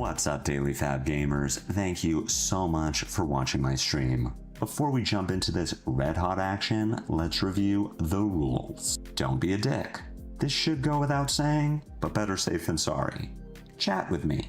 What's up, Daily Fab Gamers? Thank you so much for watching my stream. Before we jump into this red-hot action, let's review the rules. Don't be a dick. This should go without saying, but better safe than sorry. Chat with me.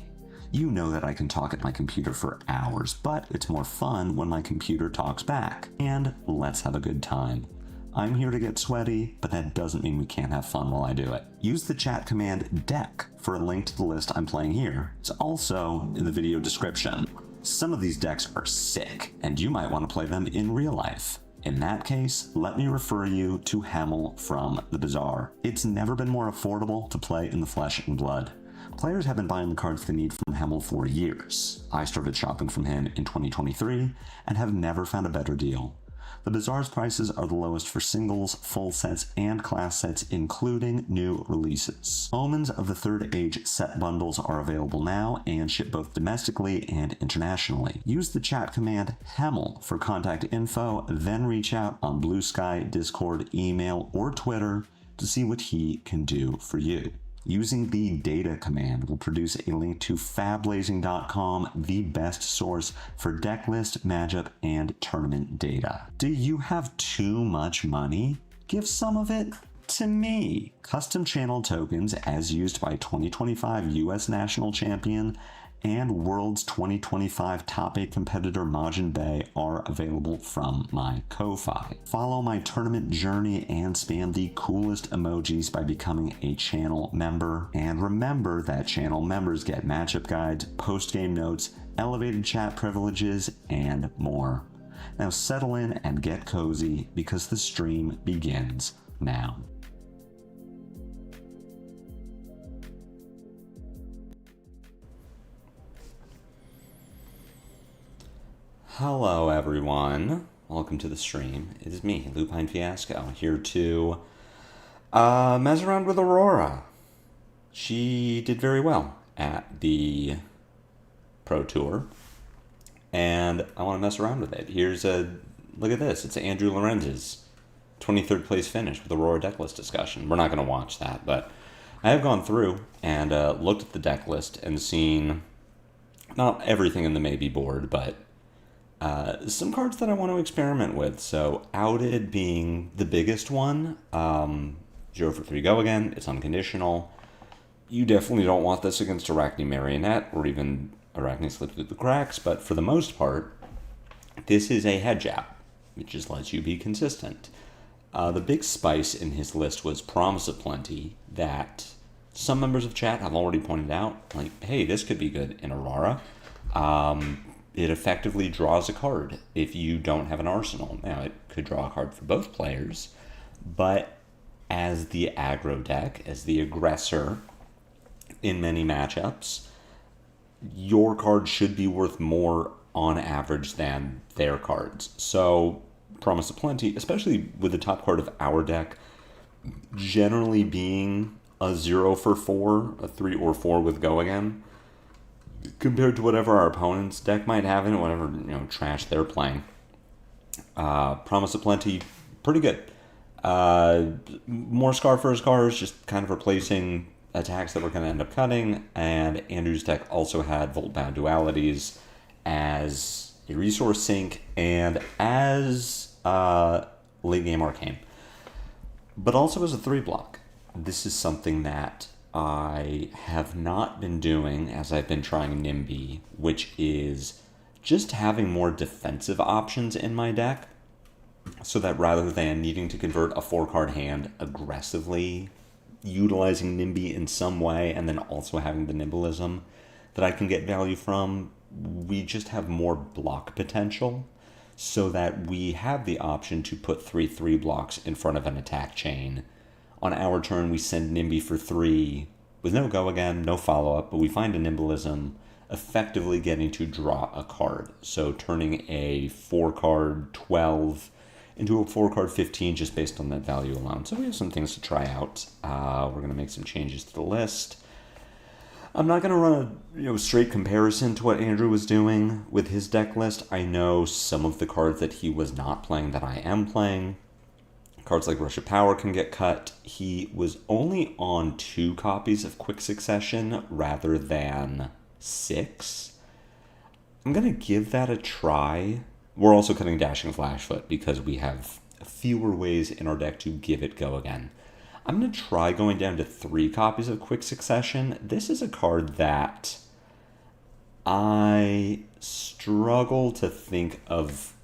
You know that I can talk at my computer for hours, but it's more fun when my computer talks back. And let's have a good time. I'm here to get sweaty, but that doesn't mean we can't have fun while I do it. Use the chat command DECK for a link to the list I'm playing here. It's also in the video description. Some of these decks are sick, and you might want to play them in real life. In that case, let me refer you to Hemel from the Bazaar. It's never been more affordable to play in the flesh and blood. Players have been buying the cards they need from Hemel for years. I started shopping from him in 2023 and have never found a better deal. The Bazaar's prices are the lowest for singles, full sets, and class sets, including new releases. Omens of the Third Age set bundles are available now and ship both domestically and internationally. Use the chat command HEMEL for contact info, then reach out on Blue Sky, Discord, email, or Twitter to see what he can do for you. Using the data command will produce a link to Fablazing.com, the best source for deck list, matchup, and tournament data. Do you have too much money? Give some of it to me. Custom channel tokens, as used by 2025 US National Champion and World's 2025 Top 8 competitor Majin Bay, are available from my Ko-Fi. Follow my tournament journey and spam the coolest emojis by becoming a channel member. And remember that channel members get matchup guides, post-game notes, elevated chat privileges, and more. Now settle in and get cozy because the stream begins now. Hello everyone, welcome to the stream. It is me, Lupine Fiasco, here to mess around with Aurora. She did very well at the Pro Tour, and I want to mess around with it. Look at this, it's Andrew Lorenz's 23rd place finish with Aurora decklist discussion. We're not going to watch that, but I have gone through and looked at the deck list and seen not everything in the maybe board, but some cards that I want to experiment with. So Outed being the biggest one. 0 for 3 go again. It's unconditional. You definitely don't want this against Arachne Marionette or even Arachne Slip Through the Cracks, but for the most part, this is a head jab, which just lets you be consistent. The big spice in his list was Promise of Plenty, that some members of chat have already pointed out, like, hey, this could be good in Aurora. It effectively draws a card if you don't have an arsenal. Now, it could draw a card for both players, but as the aggro deck, as the aggressor in many matchups, your card should be worth more on average than their cards. So, Promise of Plenty, especially with the top card of our deck, generally being a 0 for 4, a 3 or 4 with Go Again, compared to whatever our opponent's deck might have in it, whatever trash they're playing. Promise of Plenty, pretty good. More Scar for his cars, just kind of replacing attacks that we're going to end up cutting. And Andrew's deck also had Voltbound Dualities as a resource sink and as late game Arcane, but also as a 3-block. This is something that I have not been doing as I've been trying NIMBY, which is just having more defensive options in my deck, so that rather than needing to convert a 4-card hand aggressively, utilizing NIMBY in some way, and then also having the nimblism that I can get value from, we just have more block potential, so that we have the option to put 3 blocks in front of an attack chain. On our turn, we send NIMBY for 3 with no Go Again, no follow-up, but we find a nimblism, effectively getting to draw a card. So turning a 4-card 12 into a 4-card 15 just based on that value alone. So we have some things to try out. We're going to make some changes to the list. I'm not going to run a straight comparison to what Andrew was doing with his deck list. I know some of the cards that he was not playing that I am playing. Cards like Rush of Power can get cut. He was only on 2 copies of Quick Succession rather than 6. I'm going to give that a try. We're also cutting Dashing Flashfoot because we have fewer ways in our deck to give it go again. I'm going to try going down to 3 copies of Quick Succession. This is a card that I struggle to think of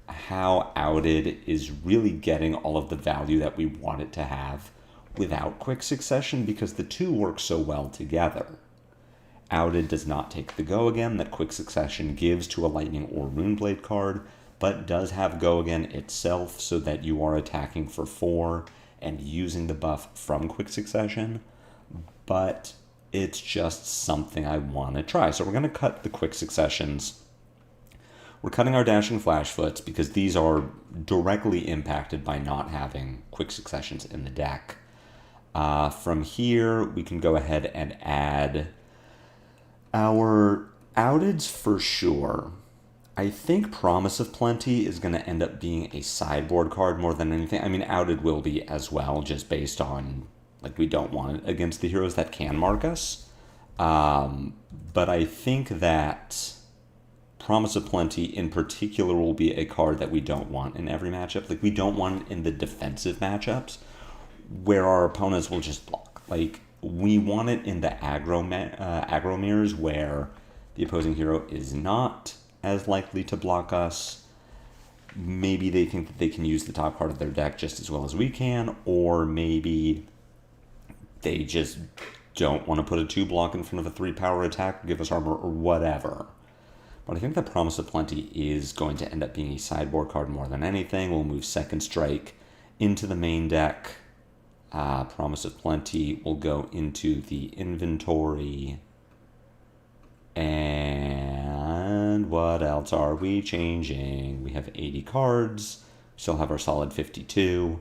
how Outed is really getting all of the value that we want it to have without Quick Succession, because the two work so well together. Outed does not take the go again that Quick Succession gives to a Lightning or Runeblade card, but does have go again itself so that you are attacking for 4 and using the buff from Quick Succession. But it's just something I want to try. So we're going to cut the Quick Successions. We're cutting our Dashing Flashfoots because these are directly impacted by not having Quick Successions in the deck. From here, we can go ahead and add our Outeds for sure. I think Promise of Plenty is going to end up being a sideboard card more than anything. I mean, Outed will be as well, just based on, like, we don't want it against the heroes that can mark us. But I think that Promise of Plenty in particular will be a card that we don't want in every matchup. Like, we don't want it in the defensive matchups where our opponents will just block. Like, we want it in the aggro mirrors where the opposing hero is not as likely to block us. Maybe they think that they can use the top card of their deck just as well as we can, or maybe they just don't want to put a 2 block in front of a 3 power attack, give us armor, or whatever. But I think that Promise of Plenty is going to end up being a sideboard card more than anything. We'll move Second Strike into the main deck. Promise of Plenty will go into the inventory. And what else are we changing? We have 80 cards. We still have our solid 52.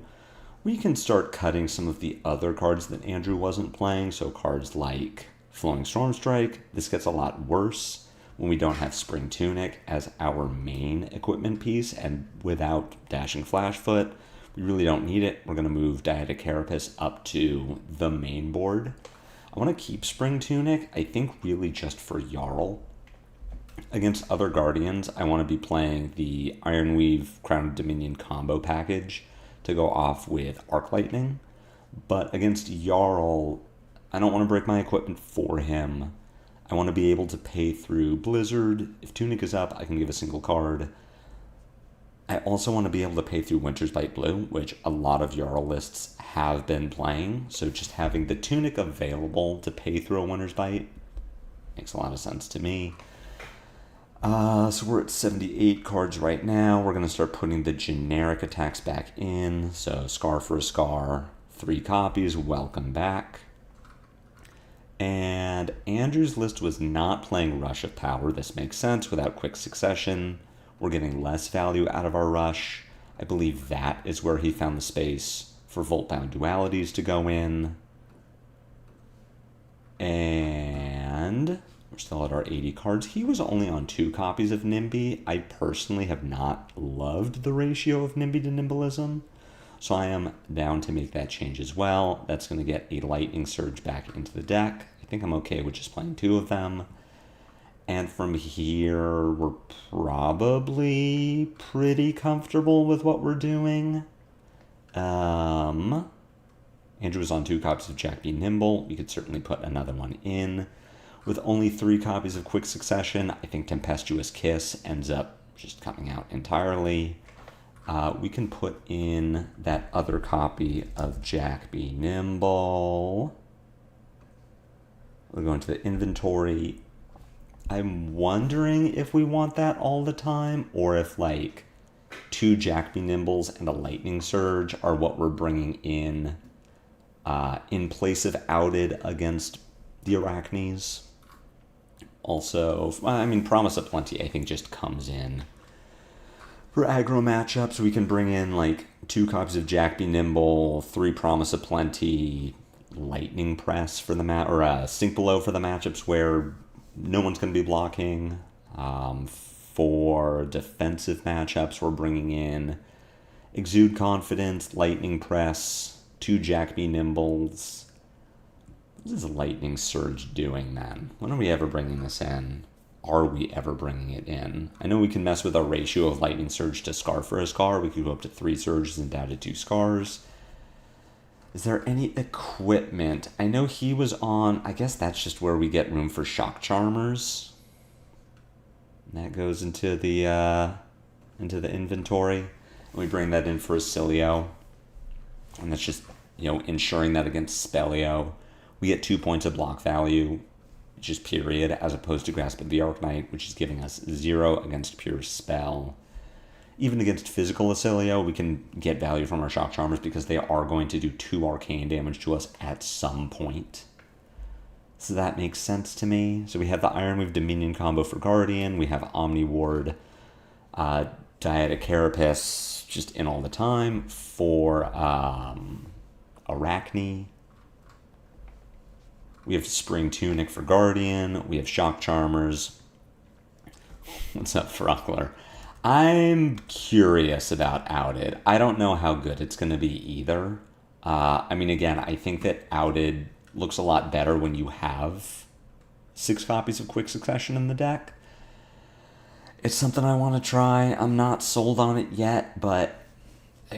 We can start cutting some of the other cards that Andrew wasn't playing. So cards like Flowing Stormstrike. This gets a lot worse when we don't have Spring Tunic as our main equipment piece. And without Dashing Flashfoot, we really don't need it. We're going to move Dyadic Carapace up to the main board. I want to keep Spring Tunic, I think really just for Jarl. Against other Guardians, I want to be playing the Ironweave Crown of Dominion combo package to go off with Arc Lightning. But against Jarl, I don't want to break my equipment for him. I want to be able to pay through Blizzard. If Tunic is up, I can give a single card. I also want to be able to pay through Winter's Bite Blue, which a lot of Jarl lists have been playing. So just having the Tunic available to pay through a Winter's Bite makes a lot of sense to me. So we're at 78 cards right now. We're going to start putting the generic attacks back in. So Scar for a Scar, 3 copies, welcome back. And Andrew's list was not playing Rush of Power. This makes sense. Without Quick Succession, we're getting less value out of our Rush. I believe that is where he found the space for Voltbound Dualities to go in. And we're still at our 80 cards. He was only on 2 copies of NIMBY. I personally have not loved the ratio of NIMBY to Nimbalism, so I am down to make that change as well. That's going to get a Lightning Surge back into the deck. I think I'm okay with just playing 2 of them. And from here, we're probably pretty comfortable with what we're doing. Andrew was on 2 copies of Jack Be Nimble. We could certainly put another one in. With only 3 copies of Quick Succession, I think Tempestuous Kiss ends up just coming out entirely. We can put in that other copy of Jack Be Nimble. We'll go into the inventory. I'm wondering if we want that all the time, or if like 2 Jack Be Nimbles and a Lightning Surge are what we're bringing in place of Outed against the Arachnes. Also, I mean, Promise of Plenty I think just comes in for aggro matchups. We can bring in like 2 copies of Jack Be Nimble, 3 Promise of Plenty, Lightning Press for the or Sink Below for the matchups where no one's going to be blocking. For defensive matchups, we're bringing in Exude Confidence, Lightning Press, 2 Jack Be Nimbles, What is Lightning Surge doing then? When are we ever bringing this in? Are we ever bringing it in? I know we can mess with our ratio of Lightning Surge to Scar for a Scar. We could go up to 3 Surges and down to 2 Scars. Is there any equipment? I know he was on... I guess that's just where we get room for Shock Charmers. And that goes into the inventory. And we bring that in for Oscilio. And that's just, you know, ensuring that against Spellio, we get 2 points of block value, just period, as opposed to Grasp of the Arknight, which is giving us 0 against pure spell. Even against physical Oscilio, we can get value from our Shock Charmers because they are going to do 2 arcane damage to us at some point. So that makes sense to me. So we have the Ironweave Dominion combo for Guardian. We have Omni Ward, Dyadic Carapace just in all the time for Arachne. We have Spring Tunic for Guardian. We have Shock Charmers. What's up, Frockler? I'm curious about Outed. I don't know how good it's going to be either. I mean, again, I think that Outed looks a lot better when you have 6 copies of Quick Succession in the deck. It's something I want to try. I'm not sold on it yet, but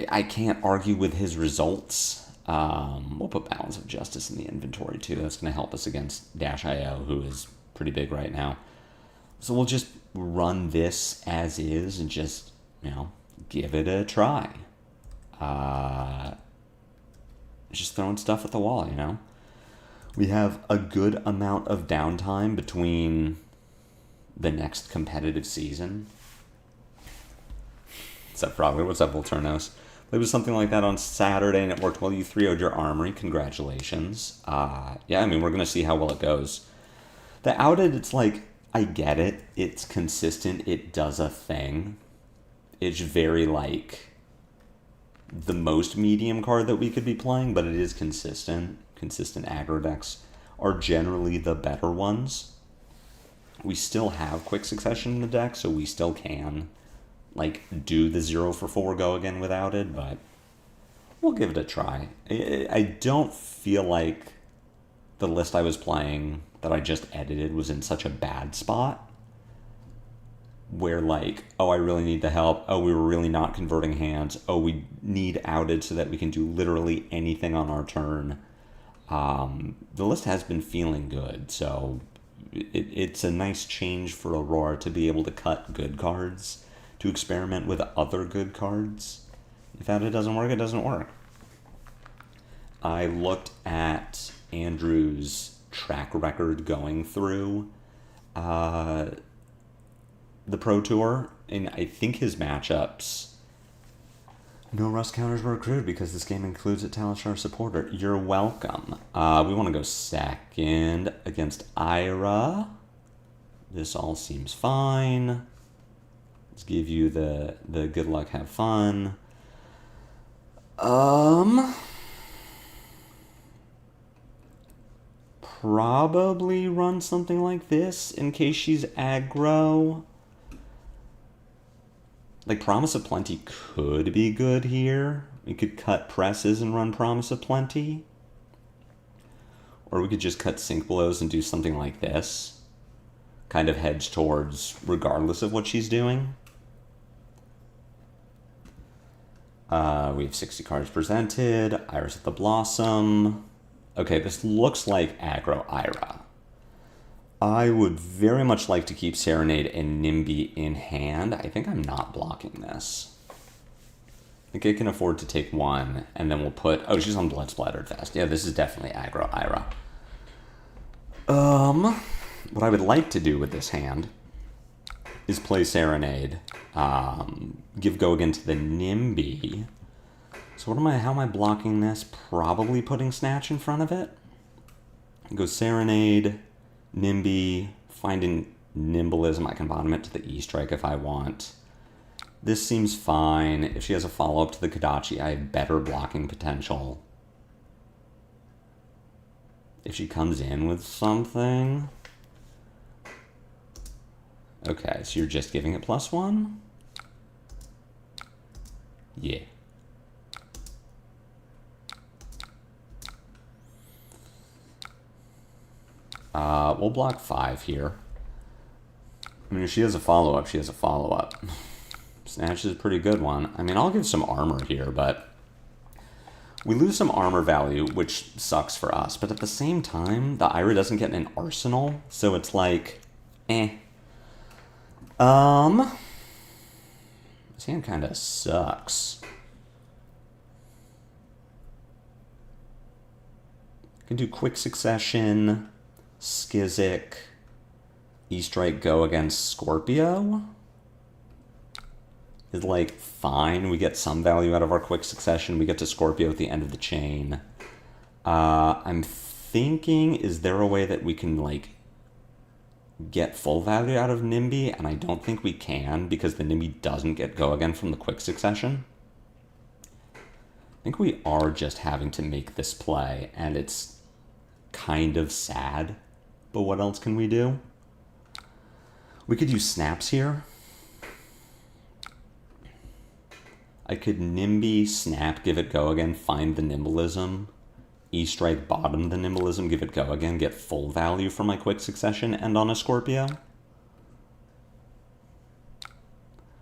I can't argue with his results. We'll put Balance of Justice in the inventory too. That's going to help us against Dash.io, who is pretty big right now. So we'll just run this as is and just, you know, give it a try. Just throwing stuff at the wall, you know. We have a good amount of downtime between the next competitive season. What's up, Frogler? What's up, Volturnos? It was something like that on Saturday, and it worked well. You 3-0'd your Armory. Congratulations. Yeah, I mean, we're going to see how well it goes. The Outed, it's like, I get it. It's consistent. It does a thing. It's very, like, the most medium card that we could be playing, but it is consistent. Consistent aggro decks are generally the better ones. We still have Quick Succession in the deck, so we still can, like, do the 0 for 4 go again without it, but we'll give it a try. I don't feel like the list I was playing that I just edited was in such a bad spot where, like, oh, I really need the help. Oh, we were really not converting hands. Oh, we need Outed so that we can do literally anything on our turn. The list has been feeling good, so it's a nice change for Aurora to be able to cut good cards, to experiment with other good cards. If Outed doesn't work, it doesn't work. I looked at Andrew's track record going through the Pro Tour, and I think his matchups... No Rust counters were accrued because this game includes a Talishar supporter. You're welcome. We want to go second against Ira. This all seems fine. Let's give you the good luck, have fun. Probably run something like this in case she's aggro. Like, Promise of Plenty could be good here. We could cut presses and run Promise of Plenty. Or we could just cut Sync Blows and do something like this. Kind of hedge towards regardless of what she's doing. We have 60 cards presented. Iris of the Blossom. Okay, this looks like aggro Ira. I would very much like to keep Serenade and Nimby in hand. I think I'm not blocking this. I think I can afford to take one, and then we'll put... Oh, she's on Blood Splattered Fest. Yeah, this is definitely aggro Ira. What I would like to do with this hand is play Serenade. Give go again to the Nimby. So how am I blocking this? Probably putting Snatch in front of it. Go Serenade... Nimby, finding Nimblism, I can bottom it to the E-Strike if I want. This seems fine. If she has a follow-up to the Kodachi, I have better blocking potential. If she comes in with something... Okay, so you're just giving it +1? Yeah. We'll block 5 here. I mean, if she has a follow-up, she has a follow-up. Snatch is a pretty good one. I mean, I'll give some armor here, but we lose some armor value, which sucks for us. But at the same time, the Ira doesn't get an arsenal, so it's like, eh. This hand kind of sucks. Can do Quick Succession, Skizzic, E-Strike go against Scorpio. Is like fine. We get some value out of our Quick Succession. We get to Scorpio at the end of the chain. I'm thinking, is there a way that we can like get full value out of Nimby? And I don't think we can because the Nimby doesn't get go again from the Quick Succession. I think we are just having to make this play, and it's kind of sad. But what else can we do? We could use snaps here. I could Nimby, snap, give it go again, find the Nimbleism, E-Strike, bottom the Nimbleism, give it go again, get full value for my Quick Succession, and on a Scorpio.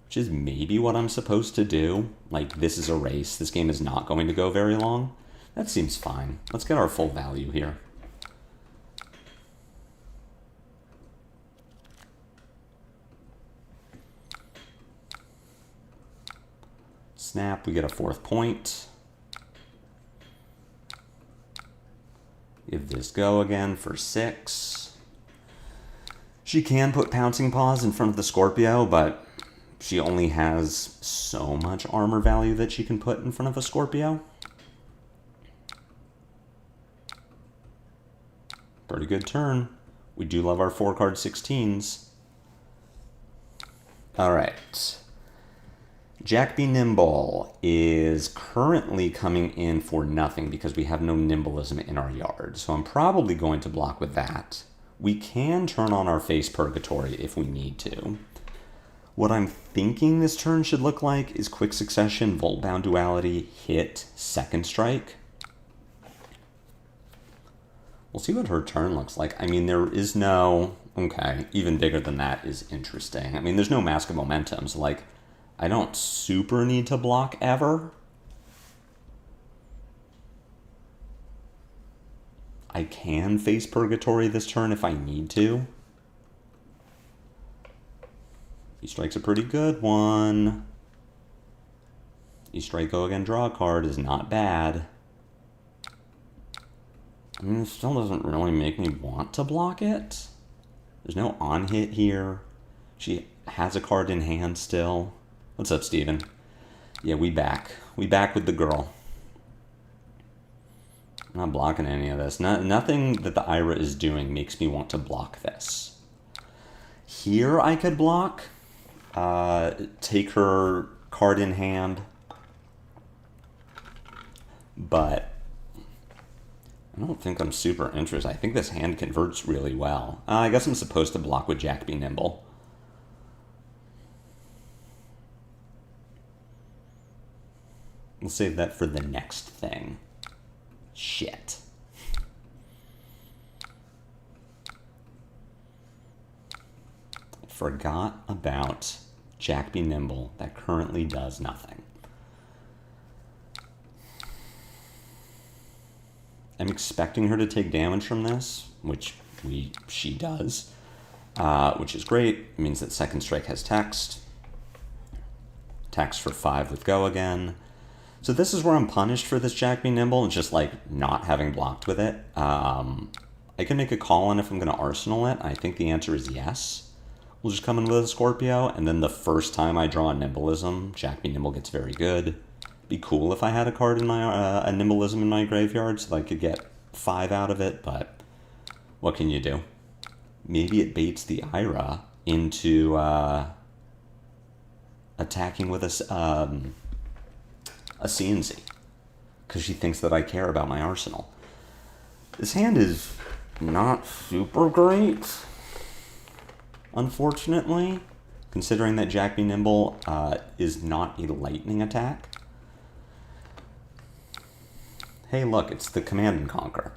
Which is maybe what I'm supposed to do. Like, this is a race. This game is not going to go very long. That seems fine. Let's get our full value here. Snap, we get a 4th point. Give this go again for 6. She can put Pouncing Paws in front of the Scorpio, but she only has so much armor value that she can put in front of a Scorpio. Pretty good turn. We do love our 4-card 16s. All right. Jack Be Nimble is currently coming in for nothing because we have no Nimbleism in our yard. So I'm probably going to block with that. We can turn on our Face Purgatory if we need to. What I'm thinking this turn should look like is Quick Succession, Voltbound Duality, hit, Second Strike. We'll see what her turn looks like. I mean, there is no... Okay, even bigger than that is interesting. I mean, there's no Mask of Momentum, so like... I don't super need to block ever. I can Face Purgatory this turn if I need to. E-Strike's a pretty good one. E-Strike go again, draw a card is not bad. I mean, it still doesn't really make me want to block it. There's no on hit here. She has a card in hand still. What's up, Steven? Yeah, we back. We back with the girl. I'm not blocking any of this. Nothing that the Ira is doing makes me want to block this. Here I could block. Take her card in hand. But I don't think I'm super interested. I think this hand converts really well. I guess I'm supposed to block with Jack Be Nimble. We'll save that for the next thing. Shit. I forgot about Jack Be Nimble that currently does nothing. I'm expecting her to take damage from this, which she does, which is great. It means that Second Strike has text. Text for 5 with go again. So this is where I'm punished for this Jack Be Nimble and just like not having blocked with it. I can make a call on if I'm going to Arsenal it. I think the answer is yes. We'll just come in with a Scorpio, and then the first time I draw a Nimbleism, Jack Be Nimble gets very good. Be cool if I had a card in my a Nimbleism in my graveyard so that I could get 5 out of it, but what can you do? Maybe it baits the Ira into attacking with a CNC because she thinks that I care about my arsenal. This hand is not super great, unfortunately, considering that Jack Be Nimble is not a lightning attack. Hey, look, it's the Command and Conquer.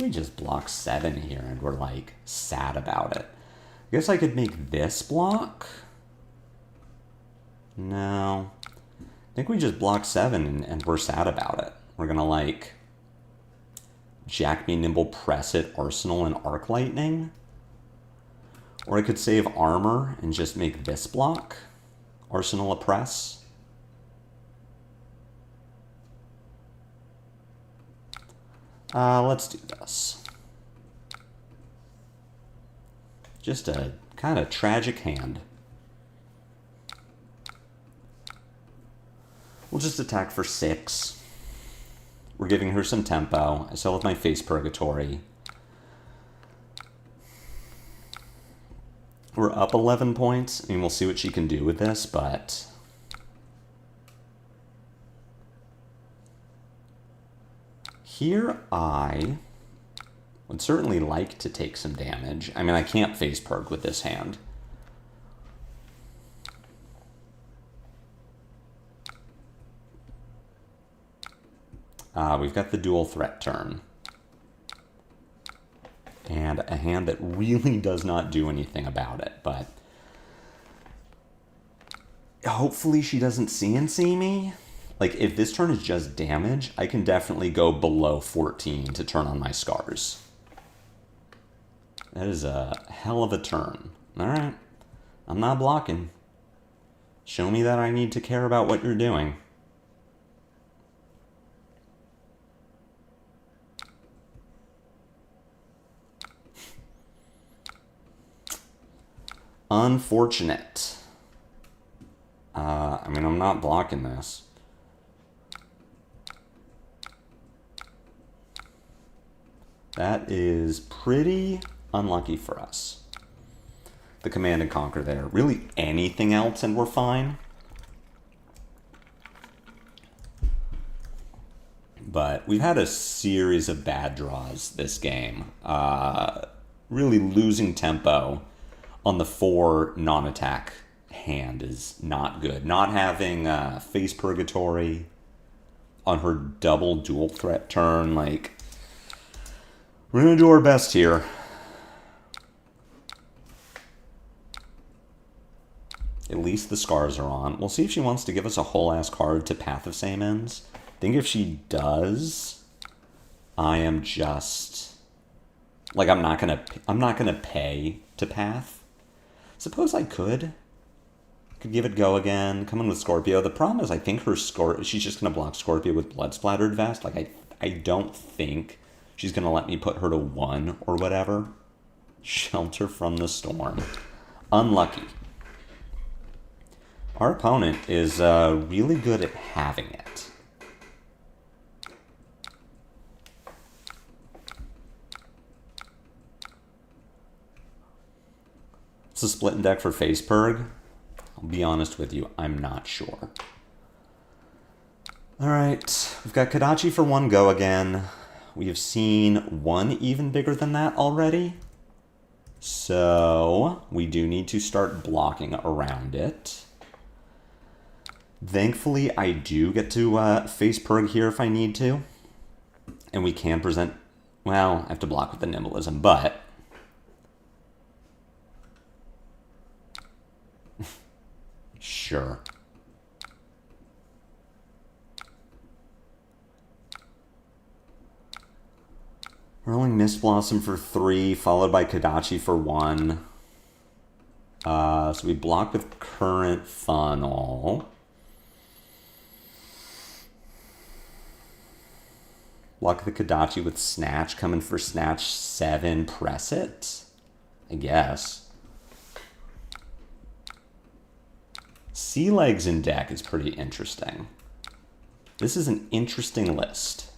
we just block 7 here and we're like sad about it. I guess I could make this block. No. I think we just block 7 and we're sad about it. We're gonna like Jack Me Nimble, press it, Arsenal, and Arc Lightning. Or I could save armor and just make this block. Arsenal, a press. Let's do this. Just a kind of tragic hand. We'll just attack for 6. We're giving her some tempo. I still have my Face Purgatory. We're up 11 points. I mean, we'll see what she can do with this, but... Here I would certainly like to take some damage. I mean, I can't Face Purg with this hand. We've got the dual threat turn. And a hand that really does not do anything about it, but hopefully she doesn't CNC me. Like, if this turn is just damage, I can definitely go below 14 to turn on my scars. That is a hell of a turn. Alright, I'm not blocking. Show me that I need to care about what you're doing. Unfortunate. I mean, I'm not blocking this. That is pretty unlucky for us. The Command and Conquer there. Really anything else and we're fine. But we've had a series of bad draws this game. Really losing tempo on the 4 non-attack hand is not good. Not having Face Purgatory on her double dual threat turn, like, we're going to do our best here. At least the scars are on. We'll see if she wants to give us a whole ass card to Path of Same Ends. I think if she does, I am just like, I'm not gonna pay to Path. Suppose I could give it go again. Come in with Scorpio. The problem is I think she's just gonna block Scorpio with Blood Splattered Vest. Like, I don't think she's gonna let me put her to 1 or whatever. Shelter from the Storm. Unlucky. Our opponent is really good at having it. It's a split deck for Face Purg. I'll be honest with you, I'm not sure. Alright, we've got Kodachi for 1 go again. We have seen 1 even bigger than that already. So, we do need to start blocking around it. Thankfully, I do get to Face Purg here if I need to. And we can present... Well, I have to block with the Nimbleism, but... Sure. Rolling Mist Blossom for 3, followed by Kodachi for 1. So we block with Current Funnel. Block the Kodachi with Snatch, coming for Snatch 7, press it? I guess. Sea Legs in deck is pretty interesting. This is an interesting list.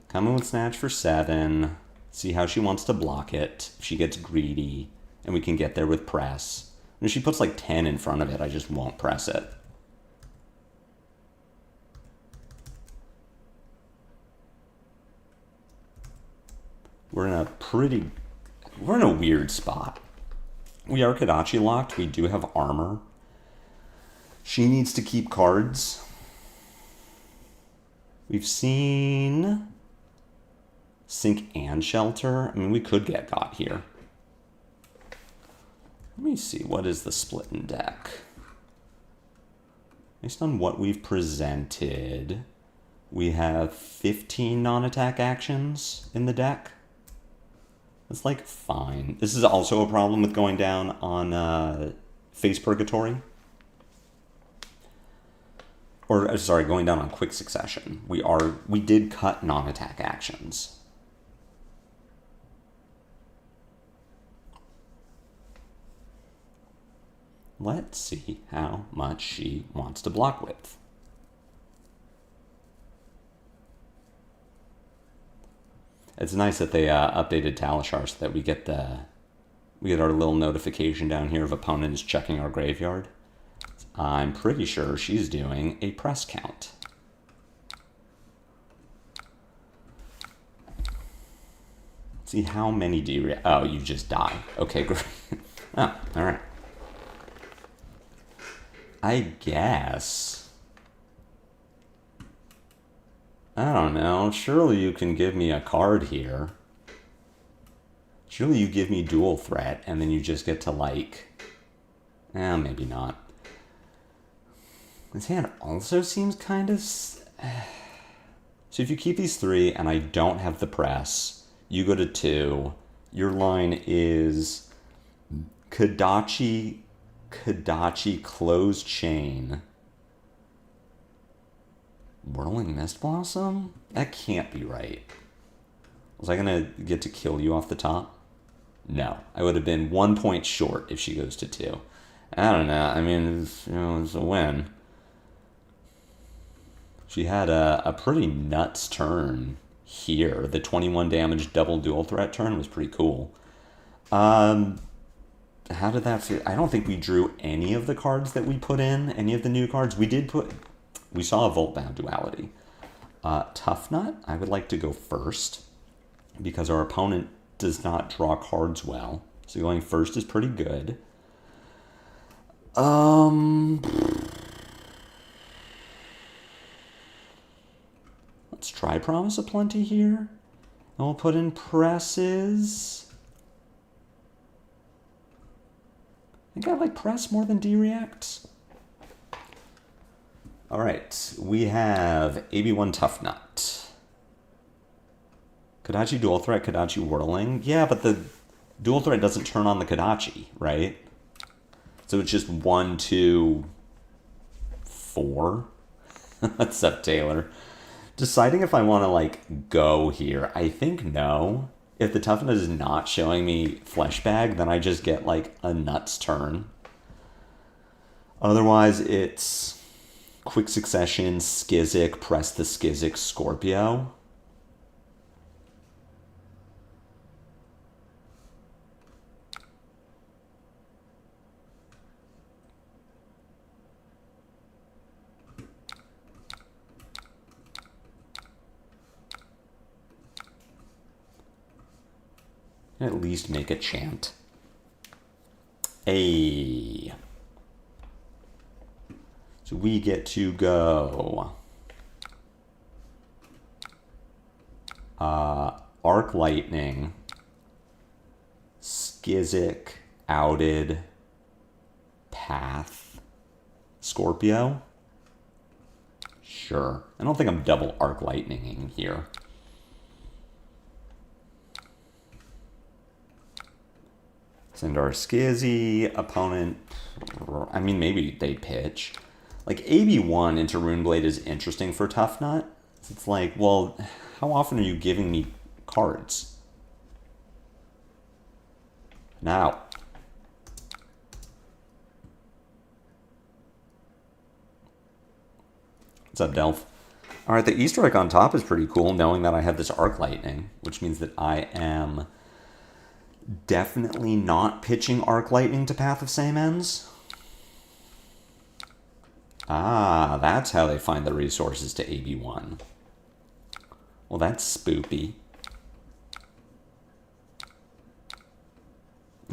Coming with Snatch for 7. See how she wants to block it. If she gets greedy, and we can get there with Press. And if she puts like 10 in front of it, I just won't press it. We're in a weird spot. We are Kodachi locked. We do have armor. She needs to keep cards. We've seen Sink and Shelter. I mean, we could get got here. Let me see. What is the split in deck? Based on what we've presented, we have 15 non-attack actions in the deck. That's like fine. This is also a problem with going down on Face Purgatory. Or, sorry, going down on Quick Succession. We did cut non-attack actions. Let's see how much she wants to block with. It's nice that they updated Talishar so that we get our little notification down here of opponents checking our graveyard. I'm pretty sure she's doing a press count. See how many do you... Oh, you just die. Okay, great. Oh, all right. I guess. I don't know. Surely you can give me a card here. Surely you give me dual threat and then you just get to like... maybe not. This hand also seems kind of... So if you keep these 3 and I don't have the press, you go to 2. Your line is Kadachi, Closed Chain, Whirling Mist Blossom? That can't be right. Was I going to get to kill you off the top? No. I would have been 1 point short if she goes to 2. I don't know. I mean, it's a win. She had a pretty nuts turn here. The 21 damage double dual threat turn was pretty cool. How did that feel? I don't think we drew any of the cards that we put in, any of the new cards. We saw a Voltbound duality. Tuffnut, I would like to go first because our opponent does not draw cards well. So going first is pretty good. Let's try Promise of Plenty here. And we'll put in presses. I think I like press more than D-React. All right, we have AB1 Tuffnut. Kadachi dual threat, Kadachi whirling. Yeah, but the dual threat doesn't turn on the Kadachi, right? So it's just 1, 2, 4. What's up, Taylor? Deciding if I want to, like, go here. I think no. If the Tuffnut is not showing me Flesh Bag, then I just get, like, a nuts turn. Otherwise, it's Quick Succession, Skizzic, Press the Skizzic, Scorpio. At least make a chant. Hey. So we get to go. Arc Lightning. Skizzic. Outed. Path. Scorpio. Sure. I don't think I'm double Arc Lightninging here. Send our Skizzy, opponent, I mean, maybe they pitch. Like, AB1 into Runeblade is interesting for Tuffnut. It's like, well, how often are you giving me cards? Now. What's up, Delph? All right, the Easter egg on top is pretty cool, knowing that I have this Arc Lightning, which means that I am definitely not pitching Arc Lightning to Path of Same Ends. Ah, that's how they find the resources to AB1. Well, that's spoopy.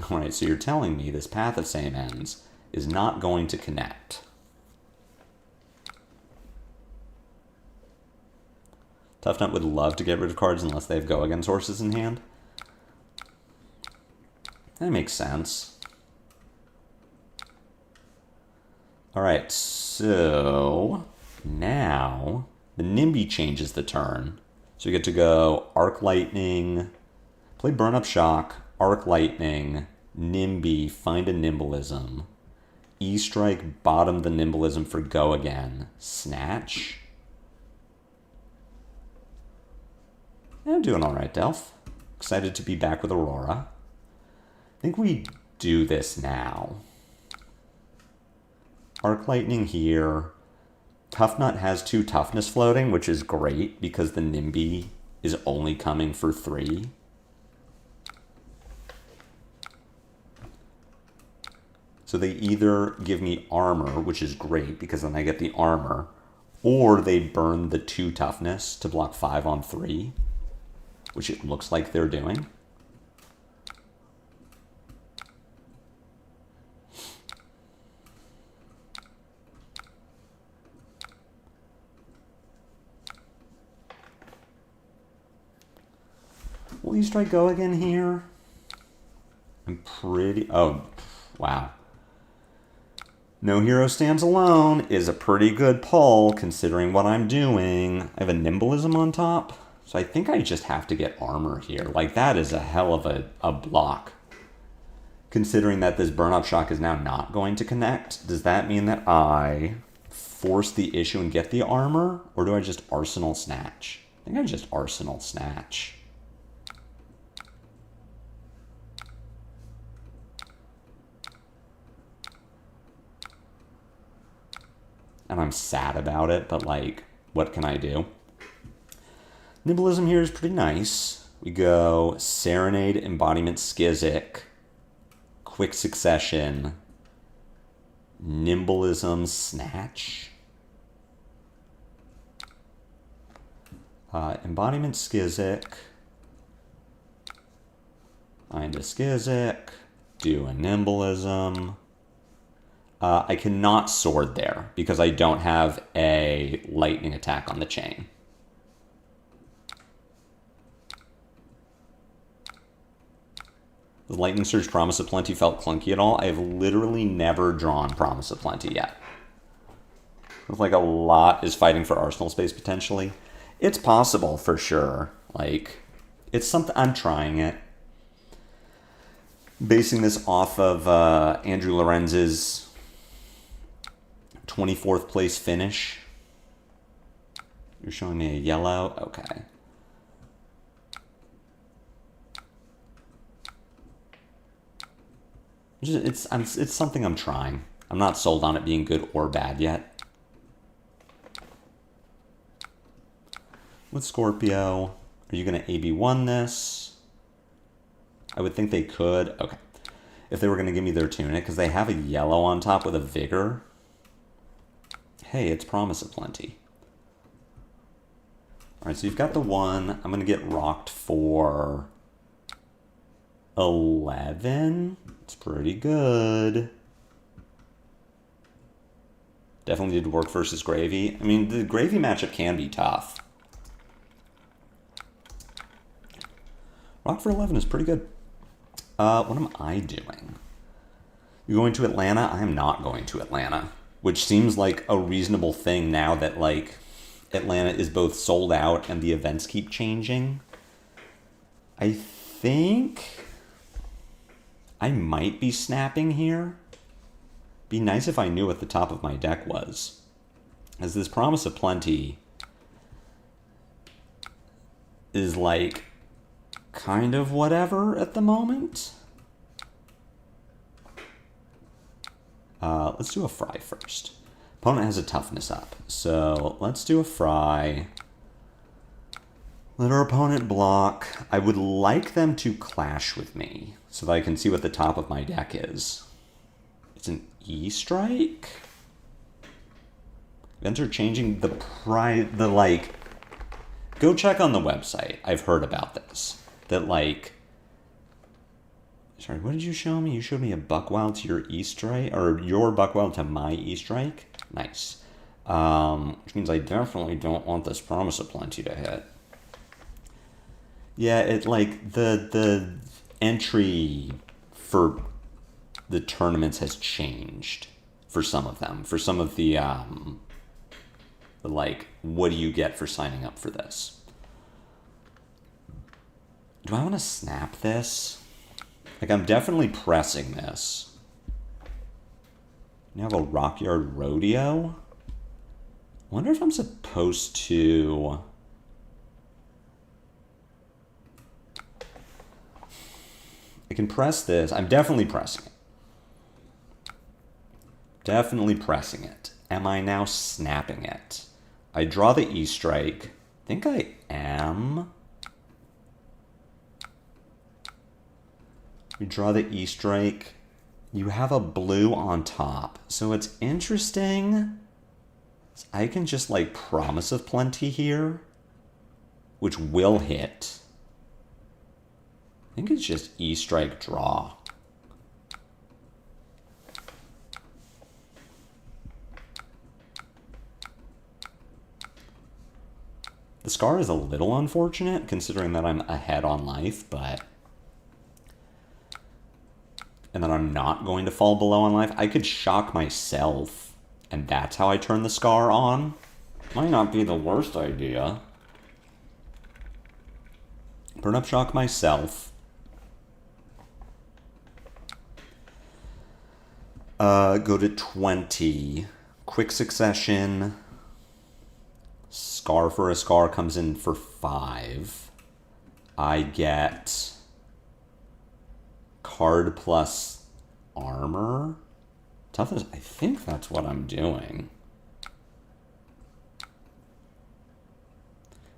Alright, so you're telling me this Path of Same Ends is not going to connect. Tuffnut would love to get rid of cards unless they have go against horses in hand. That makes sense. Alright, so now the NIMBY changes the turn. So you get to go Arc Lightning, play Burn Up Shock, Arc Lightning, NIMBY, find a Nimblism, E-Strike, bottom the Nimblism for go again, Snatch. Yeah, I'm doing alright, Delph. Excited to be back with Aurora. I think we do this now. Arc Lightning here. Tuffnut has 2 toughness floating, which is great because the NIMBY is only coming for 3. So they either give me armor, which is great because then I get the armor, or they burn the 2 toughness to block 5 on 3, which it looks like they're doing. Will you strike go again here? I'm pretty... Oh, wow. No hero stands alone is a pretty good pull considering what I'm doing. I have a Nimblism on top, so I think I just have to get armor here. Like, that is a hell of a block. Considering that this Burn Up Shock is now not going to connect, does that mean that I force the issue and get the armor? Or do I just Arsenal Snatch? I think I just Arsenal Snatch. And I'm sad about it, but like, what can I do? Nimblism here is pretty nice. We go Serenade, Embodiment, Skizzic, Quick Succession, Nimblism, Snatch. Embodiment, Skizzic, find a Skizzic, do a Nimblism. I cannot sword there because I don't have a lightning attack on the chain. Does Lightning Surge Promise of Plenty felt clunky at all? I have literally never drawn Promise of Plenty yet. It's like a lot is fighting for arsenal space potentially. It's possible for sure. Like, it's something, I'm trying it. Basing this off of Andrew Lorenz's 24th place finish. You're showing me a yellow? Okay. It's something I'm trying. I'm not sold on it being good or bad yet. With Scorpio, are you going to AB1 this? I would think they could. Okay. If they were going to give me their tunic, because they have a yellow on top with a vigor. Hey, it's Promise of Plenty. Alright, so you've got the 1. I'm going to get rocked for 11. It's pretty good. Definitely did work versus Gravy. I mean, the Gravy matchup can be tough. Rock for 11 is pretty good. What am I doing? You going to Atlanta? I am not going to Atlanta. Which seems like a reasonable thing now that, like, Atlanta is both sold out and the events keep changing. I think I might be snapping here. Be nice if I knew what the top of my deck was. As this Promise of Plenty is, like, kind of whatever at the moment. Let's do a Fry first. Opponent has a toughness up, so let's do a Fry. Let our opponent block. I would like them to clash with me so that I can see what the top of my deck is. It's an E-Strike? Events are changing the like... Go check on the website. I've heard about this. That, like... Sorry, what did you show me? You showed me a Buckwild to your E-Strike, or your Buckwild to my E-Strike? Nice. Which means I definitely don't want this Promise of Plenty to hit. Yeah, it like the entry for the tournaments has changed for some of them. For some of the like, what do you get for signing up for this? Do I want to snap this? Like, I'm definitely pressing this. Now have a Rockyard Rodeo. I wonder if I'm supposed to... I can press this. I'm definitely pressing it. Definitely pressing it. Am I now snapping it? I draw the E-strike. I think I am. You draw the E-strike. You have a blue on top. So it's interesting. I can just like Promise of Plenty here, which will hit. I think it's just E-strike draw. The Scar is a little unfortunate, considering that I'm ahead on life, but... And that I'm not going to fall below on life. I could shock myself, and that's how I turn the Scar on. Might not be the worst idea. Burn up shock myself. Go to 20. Quick Succession. Scar for a Scar comes in for 5. I get card plus armor. Toughness, I think that's what I'm doing.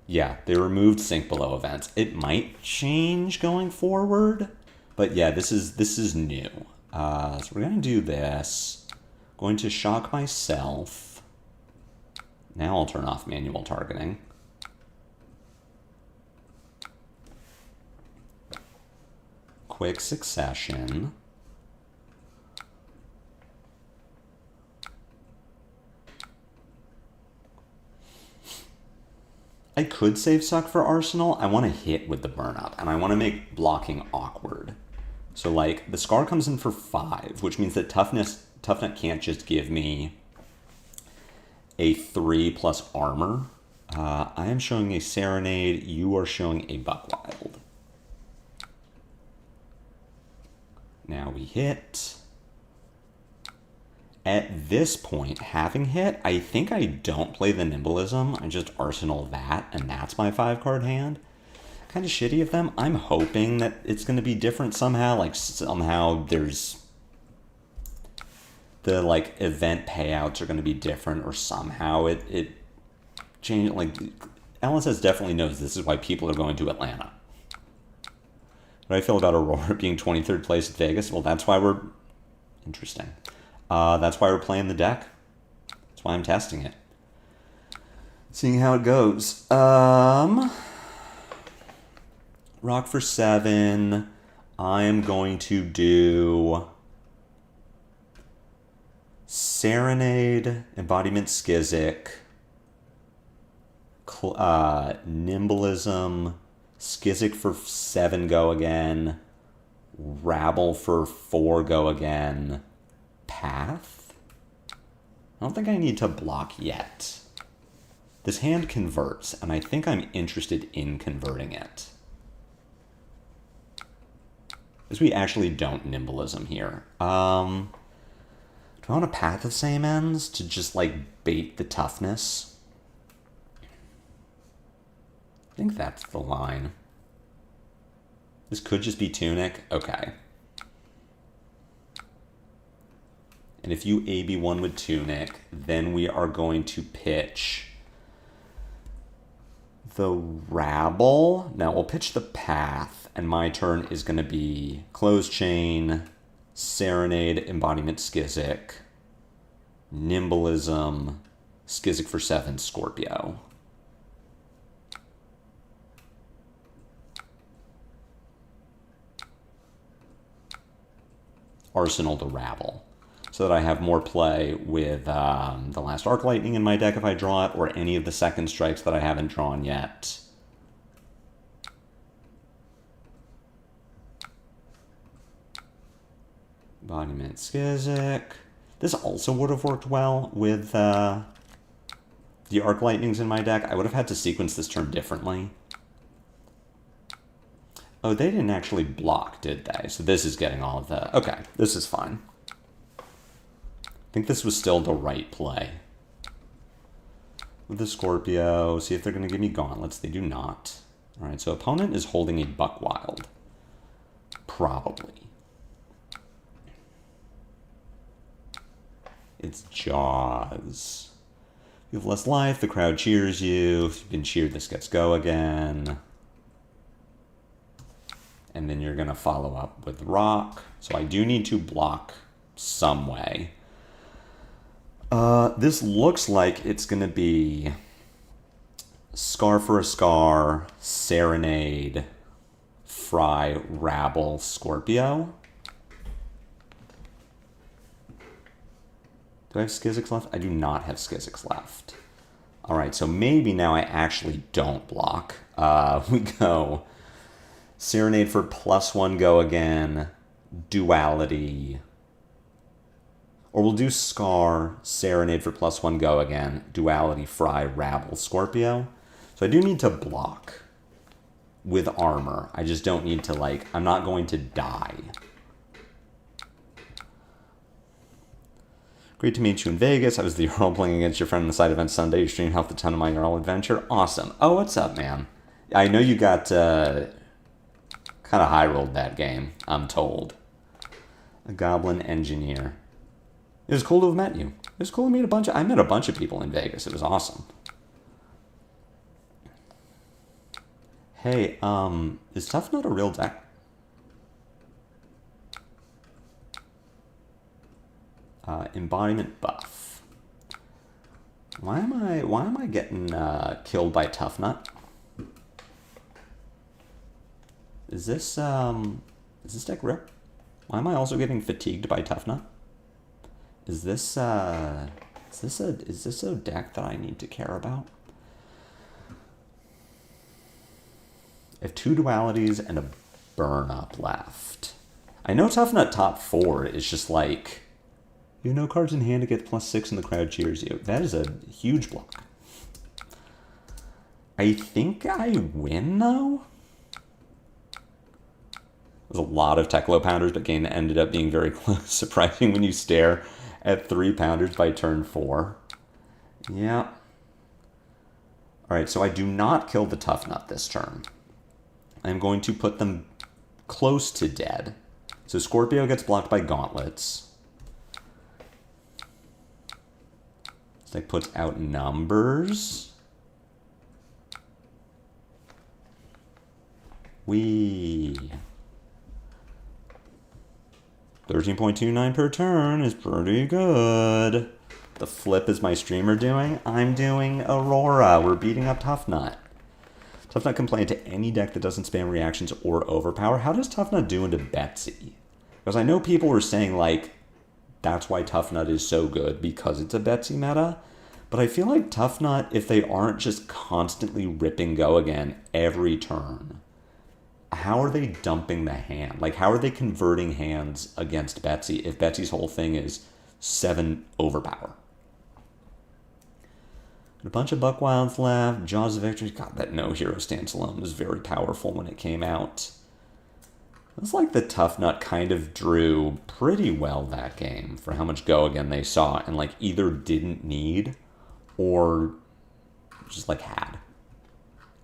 Yeah, they removed Sink Below events. It might change going forward, but yeah, this is new. So we're gonna do this. Going to shock myself. Now I'll turn off manual targeting. Quick Succession. I could save Suck for Arsenal. I want to hit with the burn up, and I want to make blocking awkward. So like the Scar comes in for 5, which means that Tuffnut can't just give me a 3 plus armor. I am showing a Serenade. You are showing a Buckwild. Now we hit. At this point, having hit, I think I don't play the Nimblism. I just Arsenal that, and that's my 5-card hand. Kind of shitty of them. I'm hoping that it's going to be different somehow. Like, somehow there's... the, like, event payouts are going to be different, or somehow it changed. Like, LSS definitely knows this is why people are going to Atlanta. What do I feel about Aurora being 23rd place at Vegas? Well, that's why we're... Interesting. That's why we're playing the deck. That's why I'm testing it. Seeing how it goes. Rock for 7. I am going to do Serenade, Embodiment Skizzic, Nimblism, Skizzic for 7 go again, Rabble for 4 go again, Path? I don't think I need to block yet. This hand converts, and I think I'm interested in converting it. Because we actually don't Nimblism here. Do I want a Path of Same Ends to just, like, bait the toughness? I think that's the line. This could just be Tunic. Okay. And if you AB1 with Tunic, then we are going to pitch the Rabble. Now we'll pitch the Path, and my turn is going to be Closed Chain, Serenade, Embodiment Skizzic, Nimblism, Skizzic for 7, Scorpio. Arsenal to Rabble, so that I have more play with the last Arc Lightning in my deck if I draw it, or any of the second strikes that I haven't drawn yet. Embodiment Skizik. This also would have worked well with the Arc Lightnings in my deck. I would have had to sequence this turn differently. Oh, they didn't actually block, did they? So this is getting all of the... Okay, this is fine. I think this was still the right play. With the Scorpio, see if they're going to give me gauntlets. They do not. All right, so opponent is holding a Buckwild. Probably. It's Jaws. You have less life, the crowd cheers you. If you've been cheered, this gets go again. And then you're going to follow up with Rock. So I do need to block some way. This looks like it's going to be Scar for a Scar, Serenade, Fry, Rabble, Scorpio. Do I have Skizzix left? I do not have Skizzix left. All right, so maybe now I actually don't block. We go Serenade for +1 go again, Duality. Or we'll do Scar, Serenade for +1 go again, Duality, Fry, Rabble, Scorpio. So I do need to block with armor. I just don't need to, like, I'm not going to die. Great to meet you in Vegas. I was the Earl playing against your friend on the side event Sunday. You streamed half the ton of my Earl adventure. Awesome. Oh, what's up, man? I know you got kind of high-rolled that game, I'm told. A Goblin Engineer. It was cool to have met you. It was cool to meet I met a bunch of people in Vegas. It was awesome. Hey, is Tuffnut a real deck? Embodiment buff. Why am I getting killed by Tuffnut? Is this deck rip? Why am I also getting fatigued by Tuffnut? Is this a deck that I need to care about? I have 2 dualities and a burn up left. I know Tuffnut top 4 is just like, you have no cards in hand to get +6 and the crowd cheers you. That is a huge block. I think I win though. There's a lot of Teklo Pounders, but game ended up being very close. Surprising when you stare at 3 Pounders by turn 4. Yeah. Alright, so I do not kill the Tuffnut this turn. I'm going to put them close to dead. So Scorpio gets blocked by gauntlets. So I put out numbers. 13.29 per turn is pretty good. The flip is my streamer doing. I'm doing Aurora. We're beating up Tuffnut. Tuffnut can play into any deck that doesn't spam reactions or overpower. How does Tuffnut do into Betsy? Because I know people were saying, like, that's why Tuffnut is so good, because it's a Betsy meta. But I feel like Tuffnut, if they aren't just constantly ripping go again every turn, how are they dumping the hand? Like, how are they converting hands against Betsy if Betsy's whole thing is 7 overpower? A bunch of Buckwilds left. Jaws of Victory. God, that No Hero Stands Alone was very powerful when it came out. It was like the Tuffnut kind of drew pretty well that game for how much go again they saw and like either didn't need or just like had.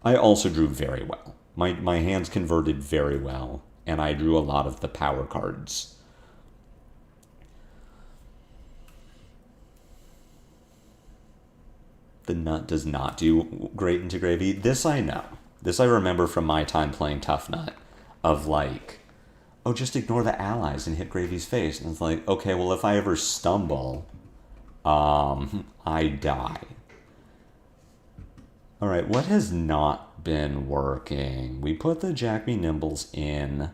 I also drew very well. My hands converted very well, and I drew a lot of the power cards. The nut does not do great into gravy. This I know. This I remember from my time playing Tuffnut, of like, oh, just ignore the allies and hit Gravy's face. And it's like, okay, well, if I ever stumble, I die. All right, what has not been working? We put the Jack B. Nimbles in.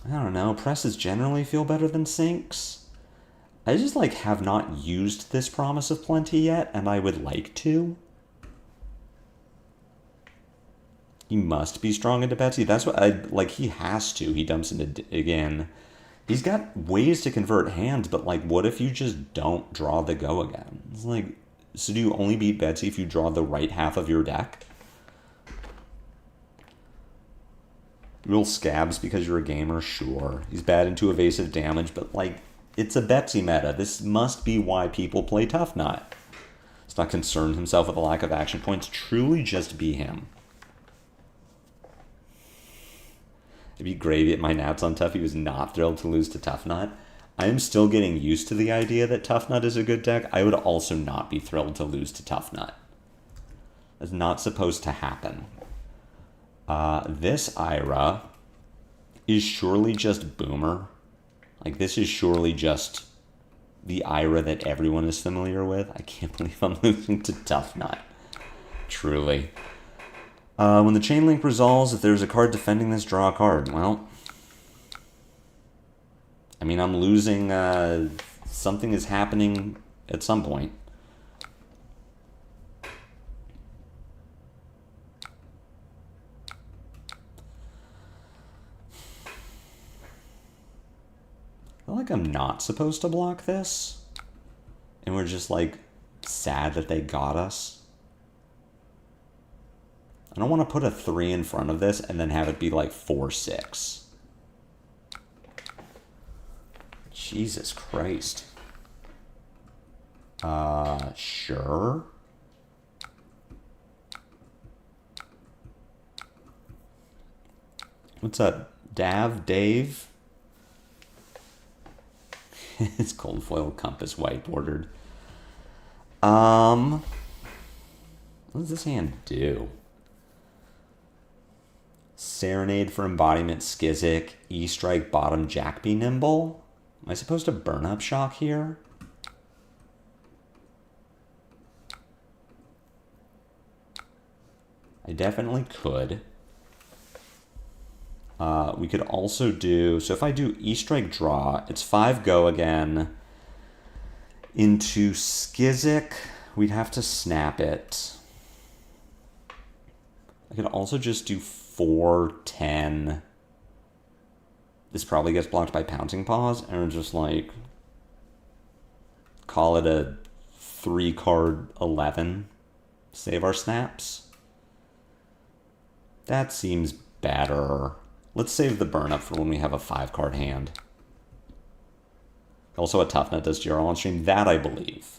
I don't know. Presses generally feel better than sinks. I just, like, have not used this Promise of Plenty yet, and I would like to. He must be strong into Betsy. That's what I like. He has to. He dumps into again. He's got ways to convert hands, but like, what if you just don't draw the go again? It's like, so do you only beat Betsy if you draw the right half of your deck? Real scabs because you're a gamer, sure. He's bad into evasive damage, but like, it's a Betsy meta. This must be why people play Tuffnut. He's not concerned himself with a lack of action points. Truly just be him. It'd be gravy at my Nats on Tuff. He was not thrilled to lose to Tuffnut. I am still getting used to the idea that Tuffnut is a good deck. I would also not be thrilled to lose to Tuffnut. That's not supposed to happen. This Ira is surely just Boomer. Like, this is surely just the Ira that everyone is familiar with. I can't believe I'm losing to Tuffnut. Truly. When the chain link resolves, if there's a card defending this, draw a card. Well, I mean, I'm losing, something is happening at some point. I feel like I'm not supposed to block this. And we're just, like, sad that they got us. I don't want to put a 3 in front of this and then have it be like 4-6. Jesus Christ. Sure. What's up, Dave? It's cold foil compass whiteboarded. What does this hand do? Serenade for Embodiment, Skizzic, E-Strike, bottom, Jack be Nimble. Am I supposed to burn up shock here? I definitely could. We could also do, so if I do E-Strike draw, it's 5 go again. Into Skizzic, we'd have to snap it. I could also just do 4-10. This probably gets blocked by Pouncing Paws, and we're just like, call it a 3-card 11. Save our snaps. That seems better. Let's save the burn up for when we have a 5-card hand. Also a Tuffnut does GRL on stream. That I believe.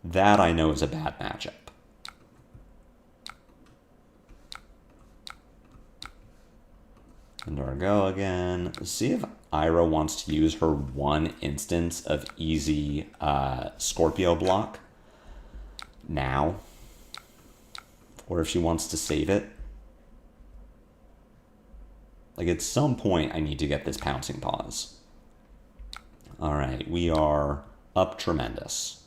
That I know is a bad matchup. And our go again. Let's see if Ira wants to use her one instance of easy Scorpio block now. Or if she wants to save it. Like, at some point, I need to get this Pouncing Paws. All right, we are up tremendous.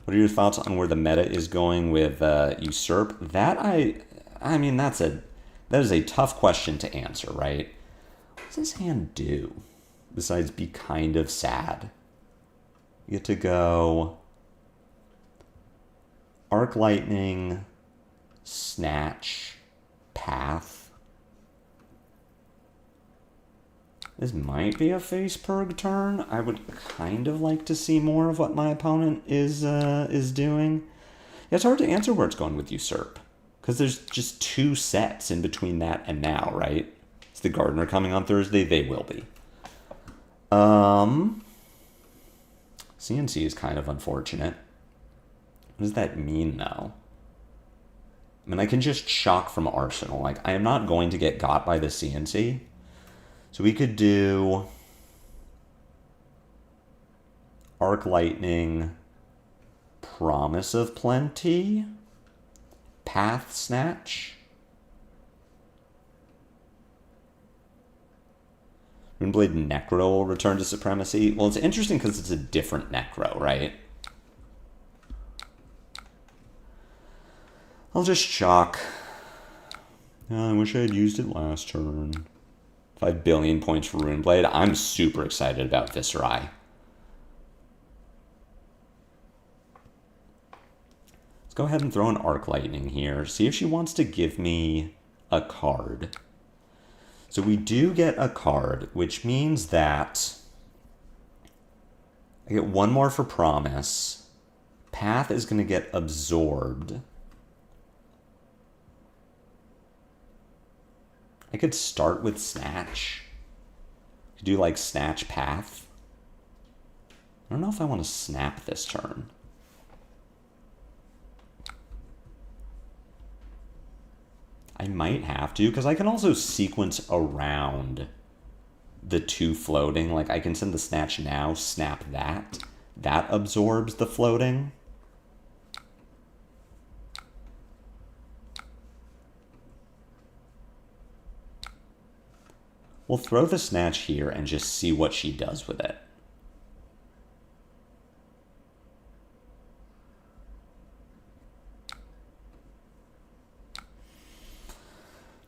What are your thoughts on where the meta is going with Usurp? That I mean, that is a tough question to answer, right? What does this hand do besides be kind of sad? You get to go Arc Lightning, Snatch, Path. This might be a face purg turn. I would kind of like to see more of what my opponent is doing. Yeah, it's hard to answer where it's going with Usurp. Because there's just 2 sets in between that and now, right? Is the Gardener coming on Thursday? They will be. CNC is kind of unfortunate. What does that mean, though? I mean, I can just shock from Arsenal. Like, I am not going to get got by the CNC. So we could do Arc Lightning, Promise of Plenty, Path Snatch, Runeblade Necro will return to Supremacy. Well, it's interesting because it's a different Necro, right? I'll just shock. I wish I had used it last turn. 5 billion points for Runeblade. I'm super excited about Viscerai. go ahead and throw an Arc Lightning here. See if she wants to give me a card. So we do get a card, which means that I get one more for Promise. Path is going to get absorbed. I could start with Snatch. Could do like Snatch Path. I don't know if I want to snap this turn. I might have to, because I can also sequence around the two floating. Like, I can send the Snatch now, snap that. That absorbs the floating. We'll throw the Snatch here and just see what she does with it.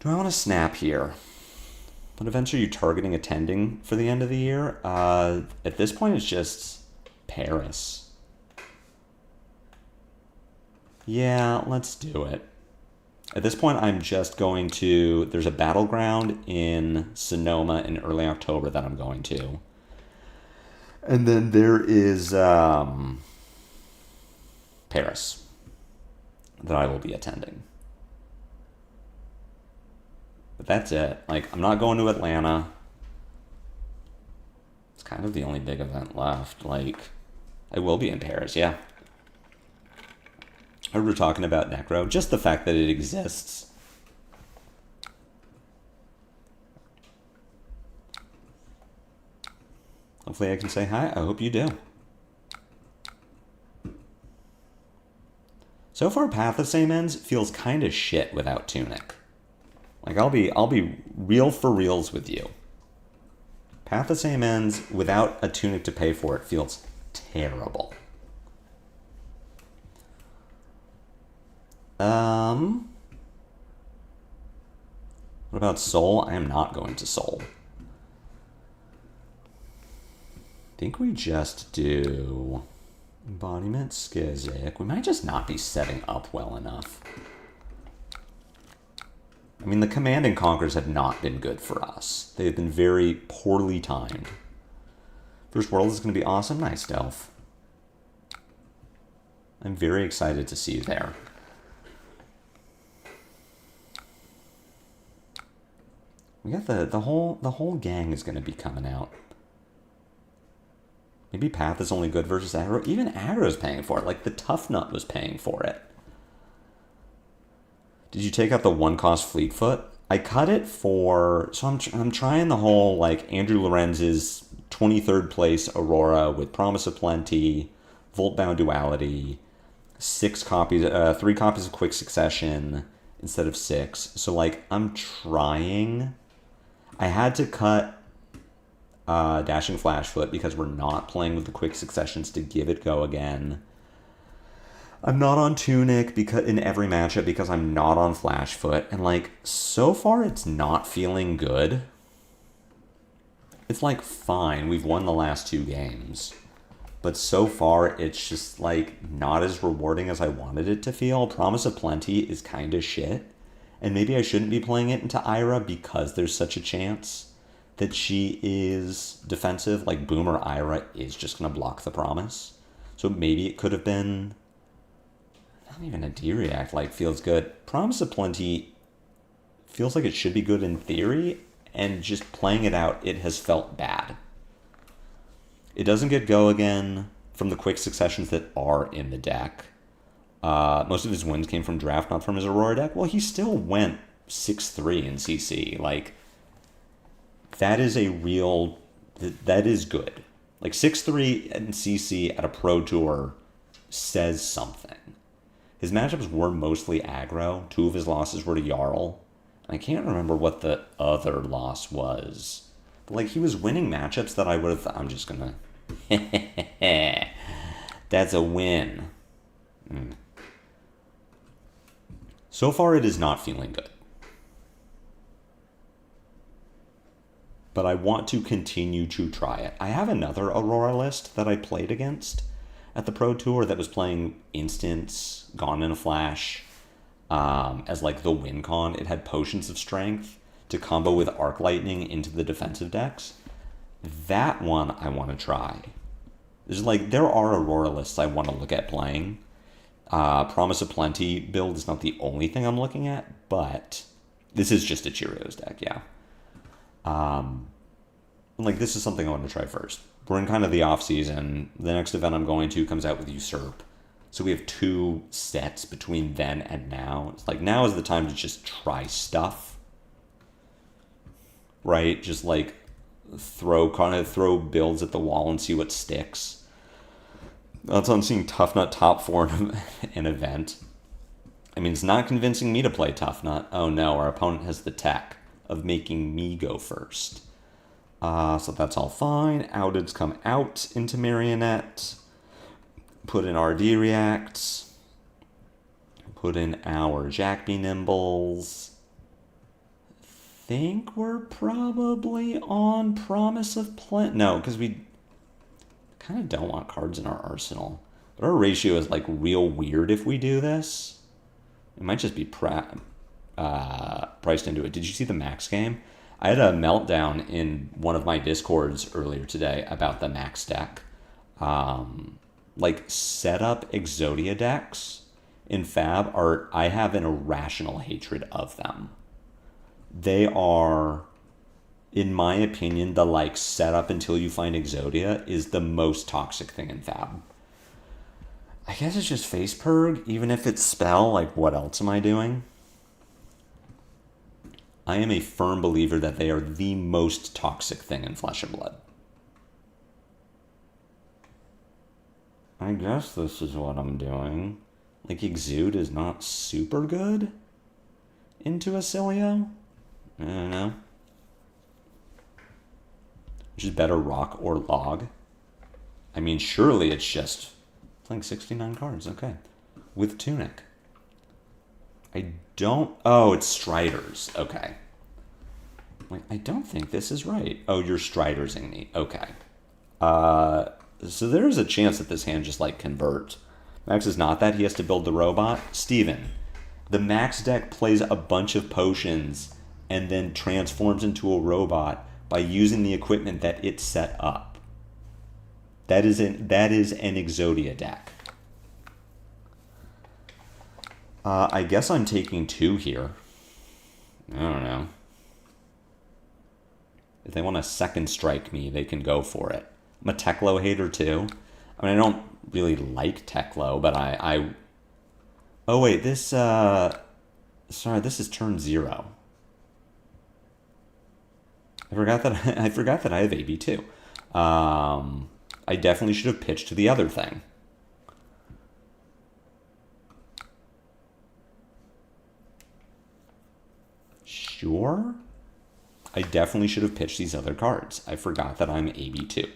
Do I want to snap here? What events are you targeting attending for the end of the year? At this point, it's just Paris. Yeah, let's do it. At this point, I'm just going to... There's a battleground in Sonoma in early October that I'm going to. And then there is Paris that I will be attending. But that's it. Like, I'm not going to Atlanta. It's kind of the only big event left. Like, I will be in Paris, yeah. I heard we're talking about Necro. Just the fact that it exists. Hopefully I can say hi. I hope you do. So far, Path of Same Ends feels kind of shit without Tunic. Like, I'll be real for reals with you. Path of Same Ends without a Tunic to pay for it feels terrible. What about Soul? I am not going to Soul. I think we just do Embodiment, Skizik. We might just not be setting up well enough. I mean, the Command and Conquers have not been good for us. They have been very poorly timed. First World is going to be awesome. Nice, Delph. I'm very excited to see you there. We got the whole gang is going to be coming out. Maybe Path is only good versus aggro. Even aggro is paying for it. Like, the Tuffnut was paying for it. Did you take out the one-cost Fleetfoot? I cut it for... So I'm trying the whole, like, Andrew Lorenz's 23rd place Aurora with Promise of Plenty, Voltbound Duality, 3 copies of Quick Succession instead of 6. So, like, I'm trying... I had to cut Dashing Flashfoot because we're not playing with the Quick Successions to give it go again. I'm not on Tunic because in every matchup because I'm not on Flashfoot. And, like, so far it's not feeling good. It's, like, fine. We've won the last 2 games. But so far it's just, like, not as rewarding as I wanted it to feel. Promise of Plenty is kind of shit. And maybe I shouldn't be playing it into Ira because there's such a chance that she is defensive. Like, Boomer Ira is just going to block the Promise. So maybe it could have been... Not even a D-React, like, feels good. Promise of Plenty feels like it should be good in theory, and just playing it out, it has felt bad. It doesn't get go again from the Quick Successions that are in the deck. Most of his wins came from draft, not from his Aurora deck. Well, he still went 6-3 in CC. Like, that is a real... That is good. Like, 6-3 in CC at a Pro Tour says something. His matchups were mostly aggro. 2 of his losses were to Jarl. I can't remember what the other loss was. But, like, he was winning matchups that I would have... I'm just gonna... That's a win. So far, it is not feeling good. But I want to continue to try it. I have another Aurora list that I played against, at the Pro Tour that was playing Instance, Gone in a Flash, as like the win con. It had Potions of Strength to combo with Arc Lightning into the defensive decks. That one I want to try. There are Aurora lists I want to look at playing. Promise of Plenty build is not the only thing I'm looking at, but this is just a Cheerios deck, yeah. This is something I want to try first. We're in kind of the off season. The next event I'm going to comes out with Usurp. So we have 2 sets between then and now. It's like now is the time to just try stuff. Right? Just like throw builds at the wall and see what sticks. That's on seeing Tuffnut top 4 in an event. I mean, it's not convincing me to play Tuffnut. Oh no, our opponent has the tech of making me go first. So that's all fine. Outeds come out into Marionette. Put in RD Reacts. Put in our Jack Be Nimbles. Think we're probably on Promise of Plenty. No, because we kind of don't want cards in our arsenal. But our ratio is like real weird if we do this. It might just be priced into it. Did you see the Max game? I had a meltdown in one of my Discords earlier today about the Max deck. Set up Exodia decks in Fab I have an irrational hatred of them. They are, in my opinion, the setup until you find Exodia is the most toxic thing in Fab. I guess it's just face purg, even if it's spell, what else am I doing? I am a firm believer that they are the most toxic thing in Flesh and Blood. I guess this is what I'm doing. Exude is not super good into Oscilio? I don't know. Which is better, Rock or Log? I mean, surely it's just playing 69 cards, okay. With Tunic. Oh, it's Striders, okay. I don't think this is right. Oh, you're Stridersing me, okay. So there's a chance that this hand just, converts. Max is not that, he has to build the robot. Steven, the Max deck plays a bunch of potions and then transforms into a robot by using the equipment that it set up. That is an Exodia deck. I guess I'm taking 2 here. I don't know. If they want to second strike me, they can go for it. I'm a Teklo hater too. I mean, I don't really like Teklo, but Oh wait, this, sorry, this is turn 0. I forgot that I have AB too. I definitely should have pitched to the other thing. Sure. I definitely should have pitched these other cards. I forgot that I'm AB2.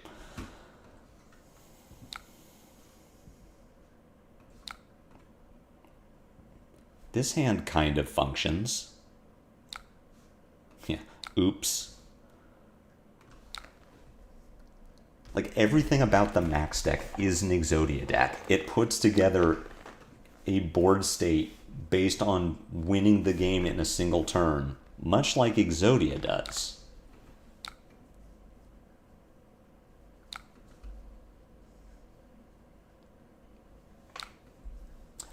This hand kind of functions. Yeah, oops. Everything about the Max deck is an Exodia deck. It puts together a board state based on winning the game in a single turn, much like Exodia does.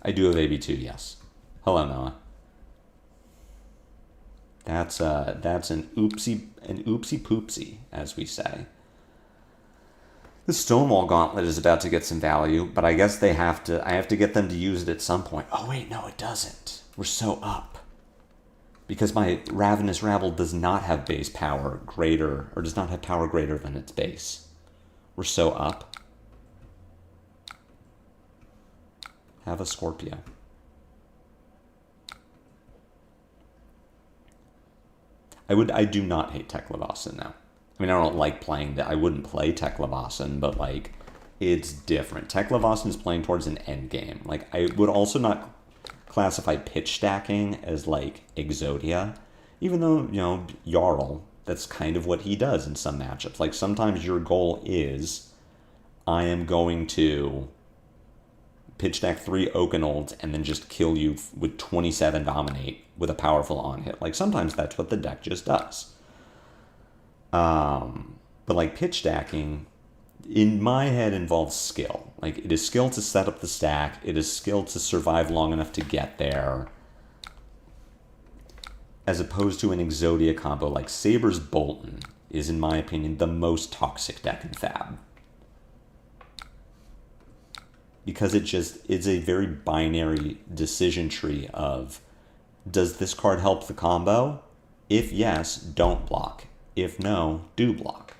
I do have AB2, yes. Hello, Noah. That's an oopsie poopsie, as we say. The Stonewall Gauntlet is about to get some value, but I guess I have to get them to use it at some point. Oh wait, no, it doesn't. We're so up. Because my Ravenous Rabble does not have base power greater, or does not have power greater than its base. We're so up. Have a Scorpio. I do not hate Tekla-Vossen now. I mean, I don't like playing that. I wouldn't play Tekla-Vossen, but it's different. Tekla-Vossen is playing towards an end game. I would also not classify pitch stacking as Exodia, even though, Jarl, that's kind of what he does in some matchups. Sometimes your goal is, I am going to pitch deck 3 Oakenolds and then just kill you with 27 Dominate with a powerful on hit. Like, sometimes that's what the deck just does. But like, pitch stacking, in my head, involves skill. Like, it is skill to set up the stack. It is skill to survive long enough to get there. As opposed to an Exodia combo like Saber's Bolton is, in my opinion, the most toxic deck in Fab. Because it's a very binary decision tree of, does this card help the combo? If yes, don't block. If no, do block.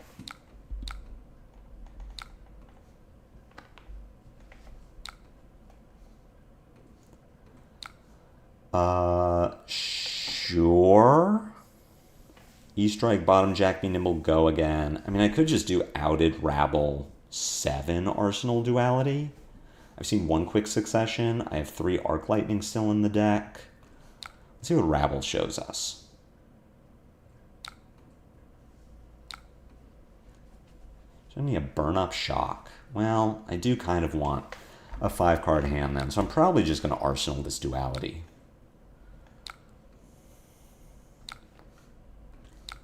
Sure. E-Strike, bottom, Jack, Be Nimble, go again. I mean, I could just do Outed, Rabble, 7 Arsenal Duality. I've seen 1 Quick Succession. I have 3 Arc Lightning still in the deck. Let's see what Rabble shows us. So I need a Burn Up Shock. Well, I do kind of want a 5-card hand then, so I'm probably just going to Arsenal this Duality.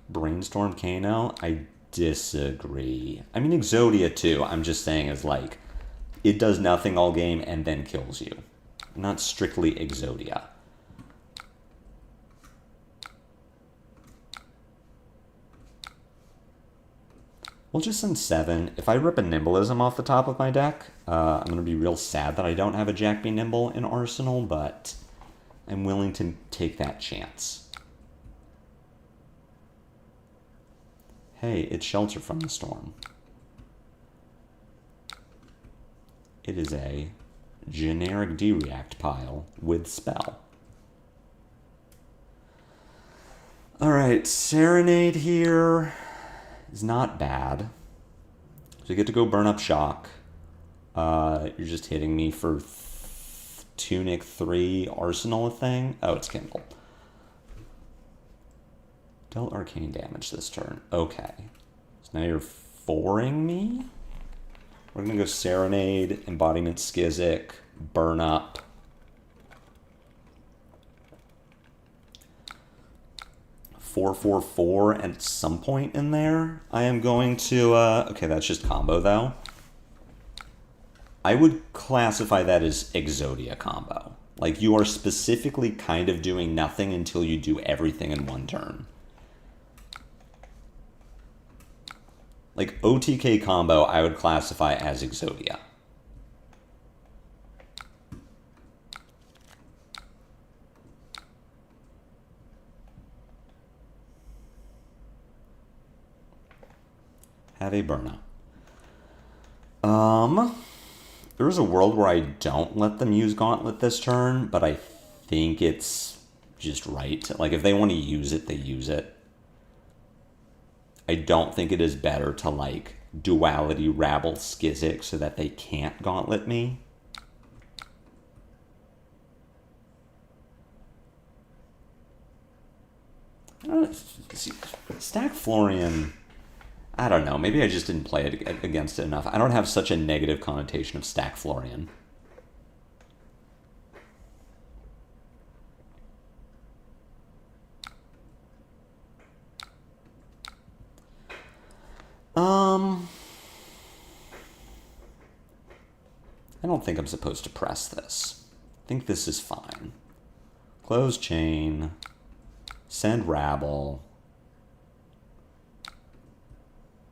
Brainstorm Kano? I disagree. I mean, Exodia too, I'm just saying, is like, it does nothing all game and then kills you. Not strictly Exodia. We'll just send 7. If I rip a Nimbleism off the top of my deck, I'm going to be real sad that I don't have a Jack Be Nimble in Arsenal, but I'm willing to take that chance. Hey, it's Shelter from the Storm. It is a generic D-React pile with spell. Alright, Serenade here is not bad. So you get to go Burn Up Shock. You're just hitting me for Tunic 3 Arsenal thing. Oh, it's Kindle. Dealt arcane damage this turn. Okay. So now you're 4ing me? We're going to go Serenade, Embodiment Skizzic, Burn Up. Four at some point in there. I am going to... okay, that's just combo, though. I would classify that as Exodia combo. Like, you are specifically kind of doing nothing until you do everything in one turn. Like, OTK combo, I would classify as Exodia. Have a burn up. There's a world where I don't let them use Gauntlet this turn, but I think it's just right. Like, if they want to use it, they use it. I don't think it is better to, like, Duality Rabble Skizzic so that they can't Gauntlet me. I don't know. Stack Florian, I don't know. Maybe I just didn't play it against it enough. I don't have such a negative connotation of Stack Florian. I don't think I'm supposed to press this. I think this is fine. Close chain. Send Rabble.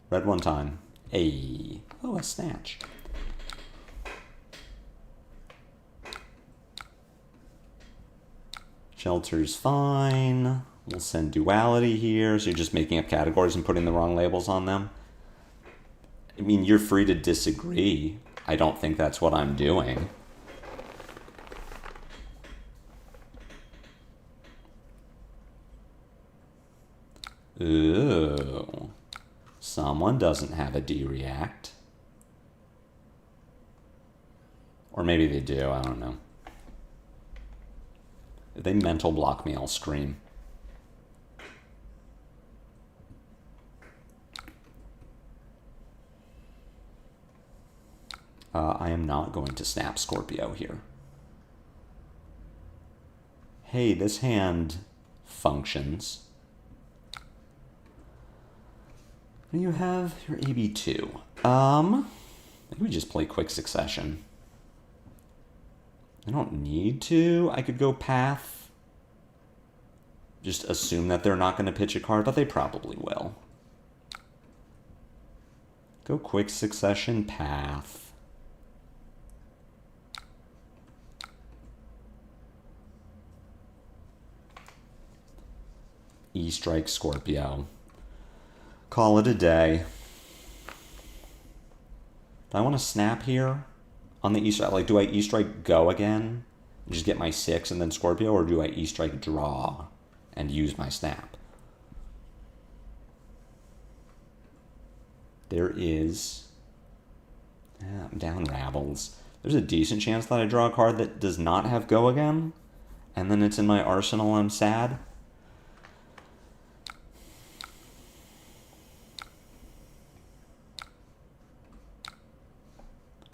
Red one time. Ayy. Oh, a snatch. Shelter's fine. We'll send Duality here. So you're just making up categories and putting the wrong labels on them. I mean, you're free to disagree. I don't think that's what I'm doing. Ooh. Someone doesn't have a D-React. Or maybe they do, I don't know. If they mental block me, I'll scream. I am not going to snap Scorpio here. Hey, this hand functions. What do you have? Your AB2. Maybe we just play quick succession. I don't need to. I could go path. Just assume that they're not going to pitch a card, but they probably will. Go quick succession, path. E-strike Scorpio. Call it a day. Do I want to snap here on the E-strike? Like, do I E-strike go again and just get my 6 and then Scorpio, or do I E-strike draw and use my snap? There is... I'm down Ravels. There's a decent chance that I draw a card that does not have go again, and then it's in my arsenal and I'm sad.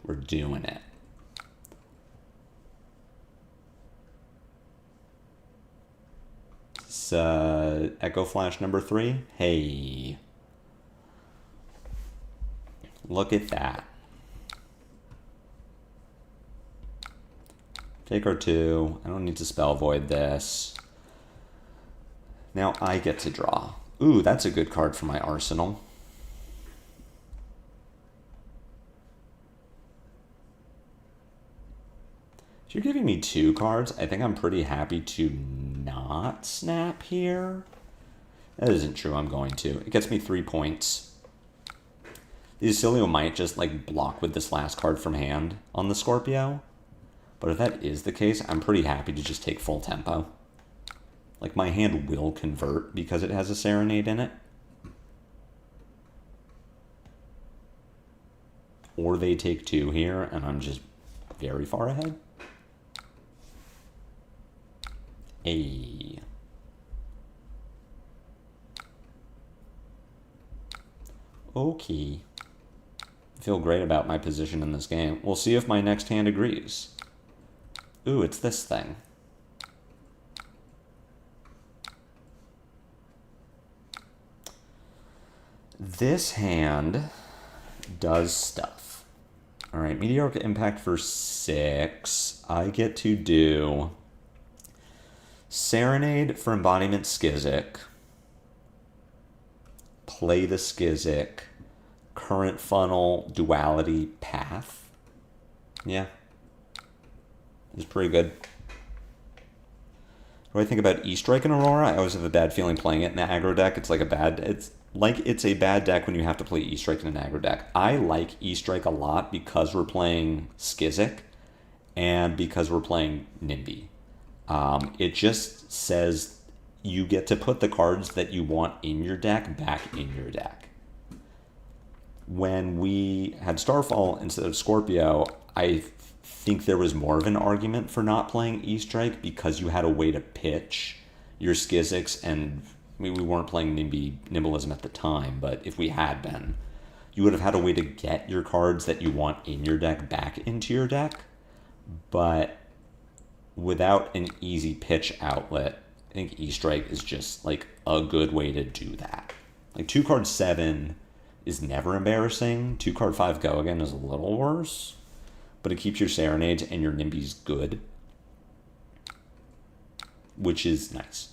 We're doing it. It's Echo Flash number 3. Hey. Look at that. Take our 2. I don't need to spell void this. Now I get to draw. Ooh, that's a good card for my arsenal. If you're giving me 2 cards, I think I'm pretty happy to not snap here. That isn't true, I'm going to. It gets me 3 points. The Oscilio might just like block with this last card from hand on the Scorpio. But if that is the case, I'm pretty happy to just take full tempo. Like, my hand will convert because it has a Serenade in it. Or they take 2 here, and I'm just very far ahead. A. Okay. I feel great about my position in this game. We'll see if my next hand agrees. Ooh, it's this thing. This hand does stuff. All right, Meteoric Impact for 6. I get to do Serenade for Embodiment Skizzic. Play the Skizzic. Current Funnel, Duality, Path. Yeah. It's pretty good. What do I think about E-Strike and Aurora? I always have a bad feeling playing it in an aggro deck. It's like a bad deck when you have to play E-Strike in an aggro deck. I like E-Strike a lot because we're playing Skizzic and because we're playing Nimby. It just says you get to put the cards that you want in your deck back in your deck. When we had Starfall instead of Scorpio, I think there was more of an argument for not playing E-Strike because you had a way to pitch your Skizzics, and I mean, we weren't playing Nimbalism at the time, but if we had been, you would have had a way to get your cards that you want in your deck back into your deck, but without an easy pitch outlet, I think E-Strike is just like a good way to do that. Like 2 card 7 is never embarrassing. 2 card 5 go again is a little worse, but it keeps your Serenades and your Nimbies good, which is nice.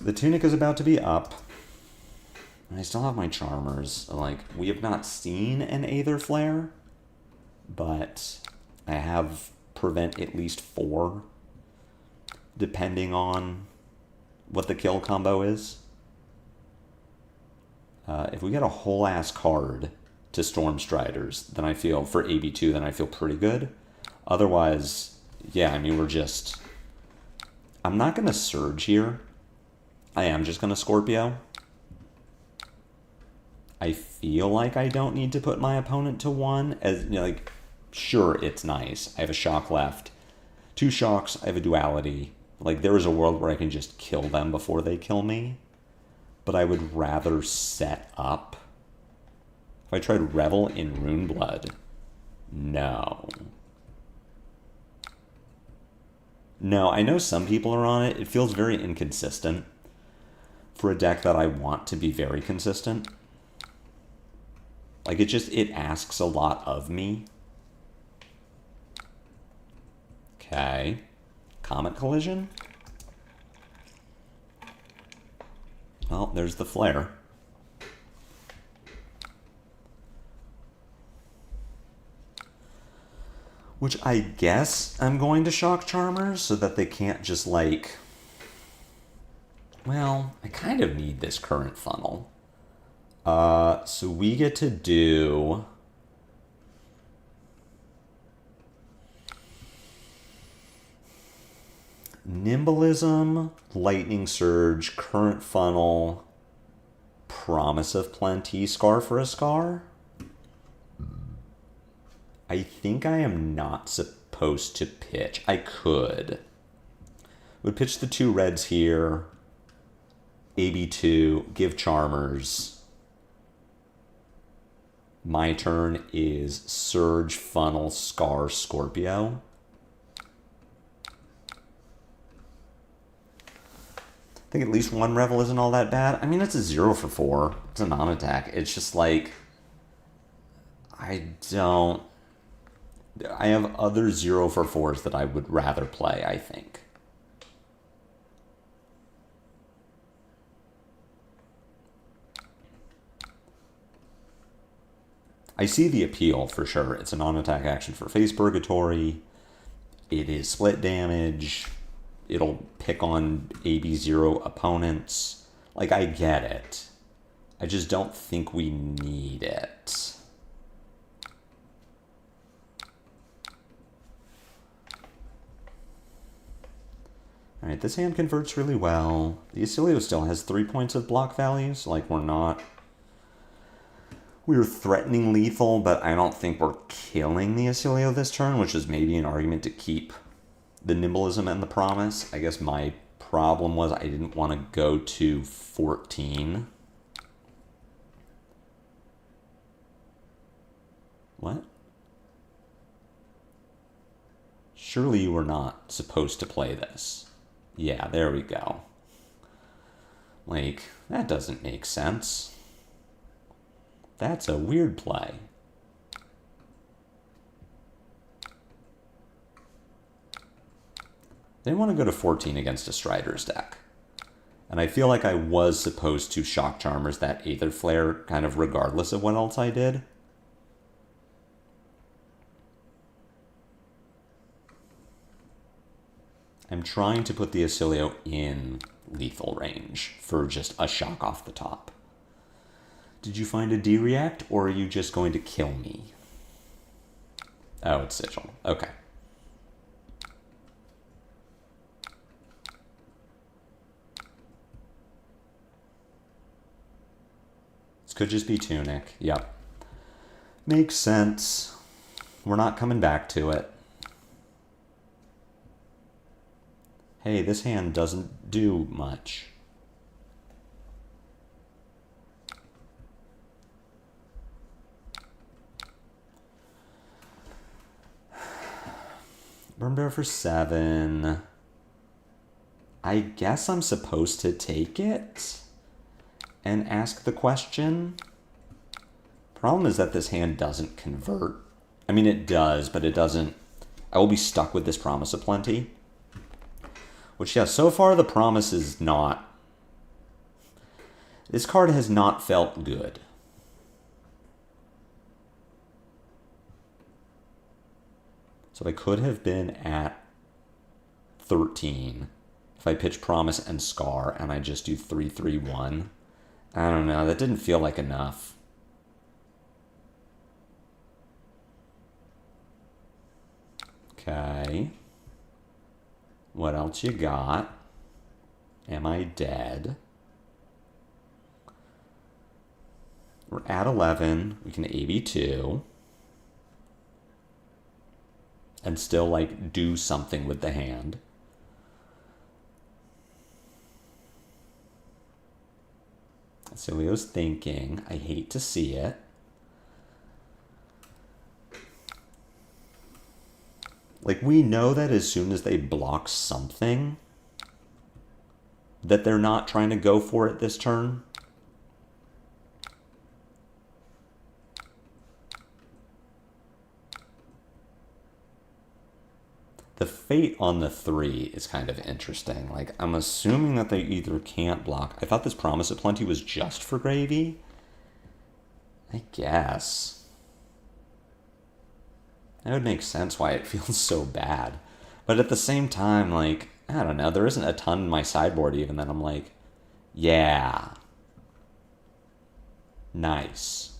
The Tunic is about to be up. I still have my Charmers. Like, we have not seen an Aether Flare, but I have prevent at least 4, depending on what the kill combo is. If we get a whole ass card to Storm Striders, then I feel, for AB2, then I feel pretty good. Otherwise, yeah, I mean, I'm not going to Surge here. I am just going to Scorpio. I feel like I don't need to put my opponent to 1. As you know, like, sure, it's nice. I have a shock left. 2 shocks, I have a duality. Like, there is a world where I can just kill them before they kill me. But I would rather set up. If I tried Revel in Runeblood, no. No, I know some people are on it. It feels very inconsistent for a deck that I want to be very consistent. Like, it asks a lot of me. Okay. Comet Collision? Well, there's the flare. Which I guess I'm going to Shock Charmers so that they can't just like... Well, I kind of need this current funnel. So we get to do... Nimblism, Lightning Surge, Current Funnel, Promise of Plenty, Scar for a Scar. I think I am not supposed to pitch. I could. Would pitch the 2 reds here. AB2, give Charmers. My turn is Surge, Funnel, Scar, Scorpio. I think at least 1 Revel isn't all that bad. I mean, it's a 0 for 4. It's a non-attack. It's just like... I have other 0 for 4s that I would rather play, I think. I see the appeal for sure. It's a non-attack action for Face Purgatory. It is split damage. It'll pick on AB0 opponents. Like, I get it. I just don't think we need it. Alright, this hand converts really well. The Oscilio still has 3 points of block value, so like we're not... We're threatening lethal, but I don't think we're killing the Oscilio this turn, which is maybe an argument to keep the Nimblism and the Promise. I guess my problem was I didn't want to go to 14. What? Surely you were not supposed to play this. Yeah, there we go. Like, that doesn't make sense. That's a weird play. They want to go to 14 against a Strider's deck. And I feel like I was supposed to Shock Charmers that Aether Flare kind of regardless of what else I did. I'm trying to put the Oscilio in lethal range for just a shock off the top. Did you find a D-React, or are you just going to kill me? Oh, it's Sigil. Okay. This could just be Tunic. Yep. Makes sense. We're not coming back to it. Hey, this hand doesn't do much. Burn Bear for 7. I guess I'm supposed to take it and ask the question. Problem is that this hand doesn't convert. I mean, it does, but it doesn't. I will be stuck with this Promise of Plenty. Which, yeah, so far the Promise is not... This card has not felt good. So I could have been at 13 if I pitch Promise and Scar and I just do 3-3-1. I don't know, that didn't feel like enough. Okay. What else you got? Am I dead? We're at 11. We can AB2. And still, like, do something with the hand. Oscilio's thinking. I hate to see it. Like, we know that as soon as they block something, that they're not trying to go for it this turn. The fate on the 3 is kind of interesting. Like, I'm assuming that they either can't block. I thought this Promise of Plenty was just for gravy. I guess. That would make sense why it feels so bad. But at the same time, like, I don't know, there isn't a ton in my sideboard even that I'm like, yeah. Nice.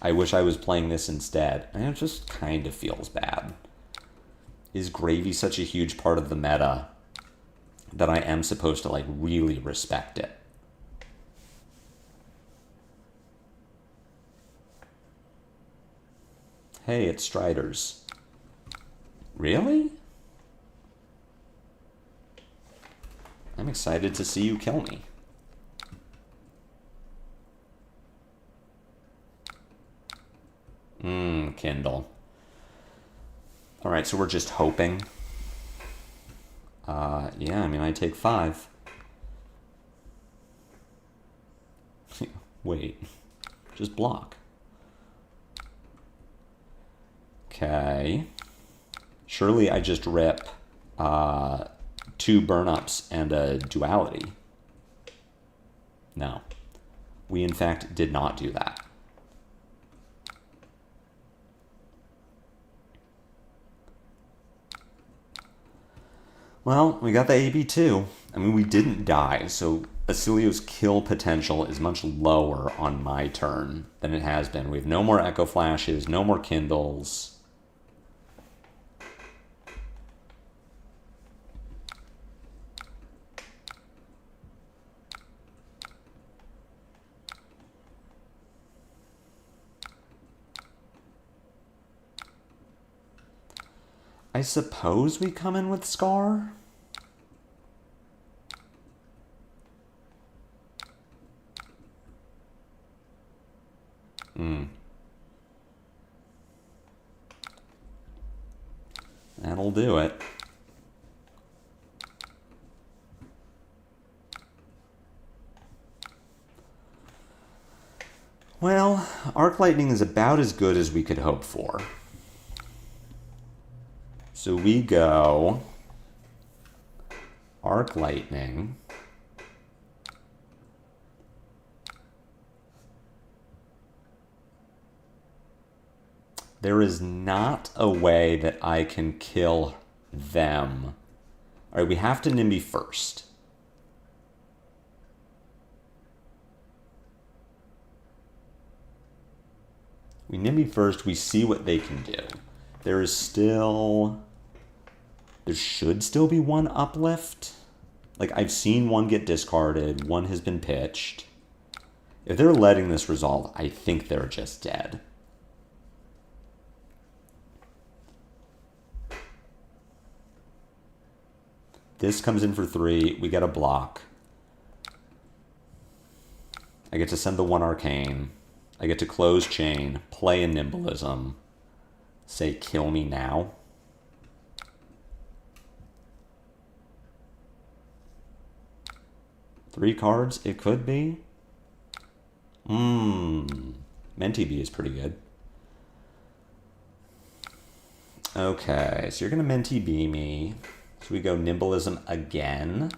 I wish I was playing this instead. And it just kind of feels bad. Is gravy such a huge part of the meta that I am supposed to, like, really respect it? Hey, it's Striders. Really? I'm excited to see you kill me. Kindle. Alright, so we're just hoping. Yeah, I mean, I take 5. Wait. Just block. Okay. Surely I just rip 2 burn-ups and a duality. No. We, in fact, did not do that. Well, we got the AB2. I mean, we didn't die, so Oscilio's kill potential is much lower on my turn than it has been. We have no more Echo Flashes, no more Kindles. I suppose we come in with Scar? That'll do it. Well, Arc Lightning is about as good as we could hope for. So we go Arc Lightning. There is not a way that I can kill them. All right, we have to Nimby first. We Nimby first, we see what they can do. There is still... There should still be one uplift. Like, I've seen one get discarded, one has been pitched. If they're letting this resolve, I think they're just dead. This comes in for 3. We get a block. I get to send the 1 Arcane. I get to close chain, play a Nimblism, say kill me now. Three cards, it could be. Menti B is pretty good. Okay, so you're going to Menti B me. So we go Nimblism again.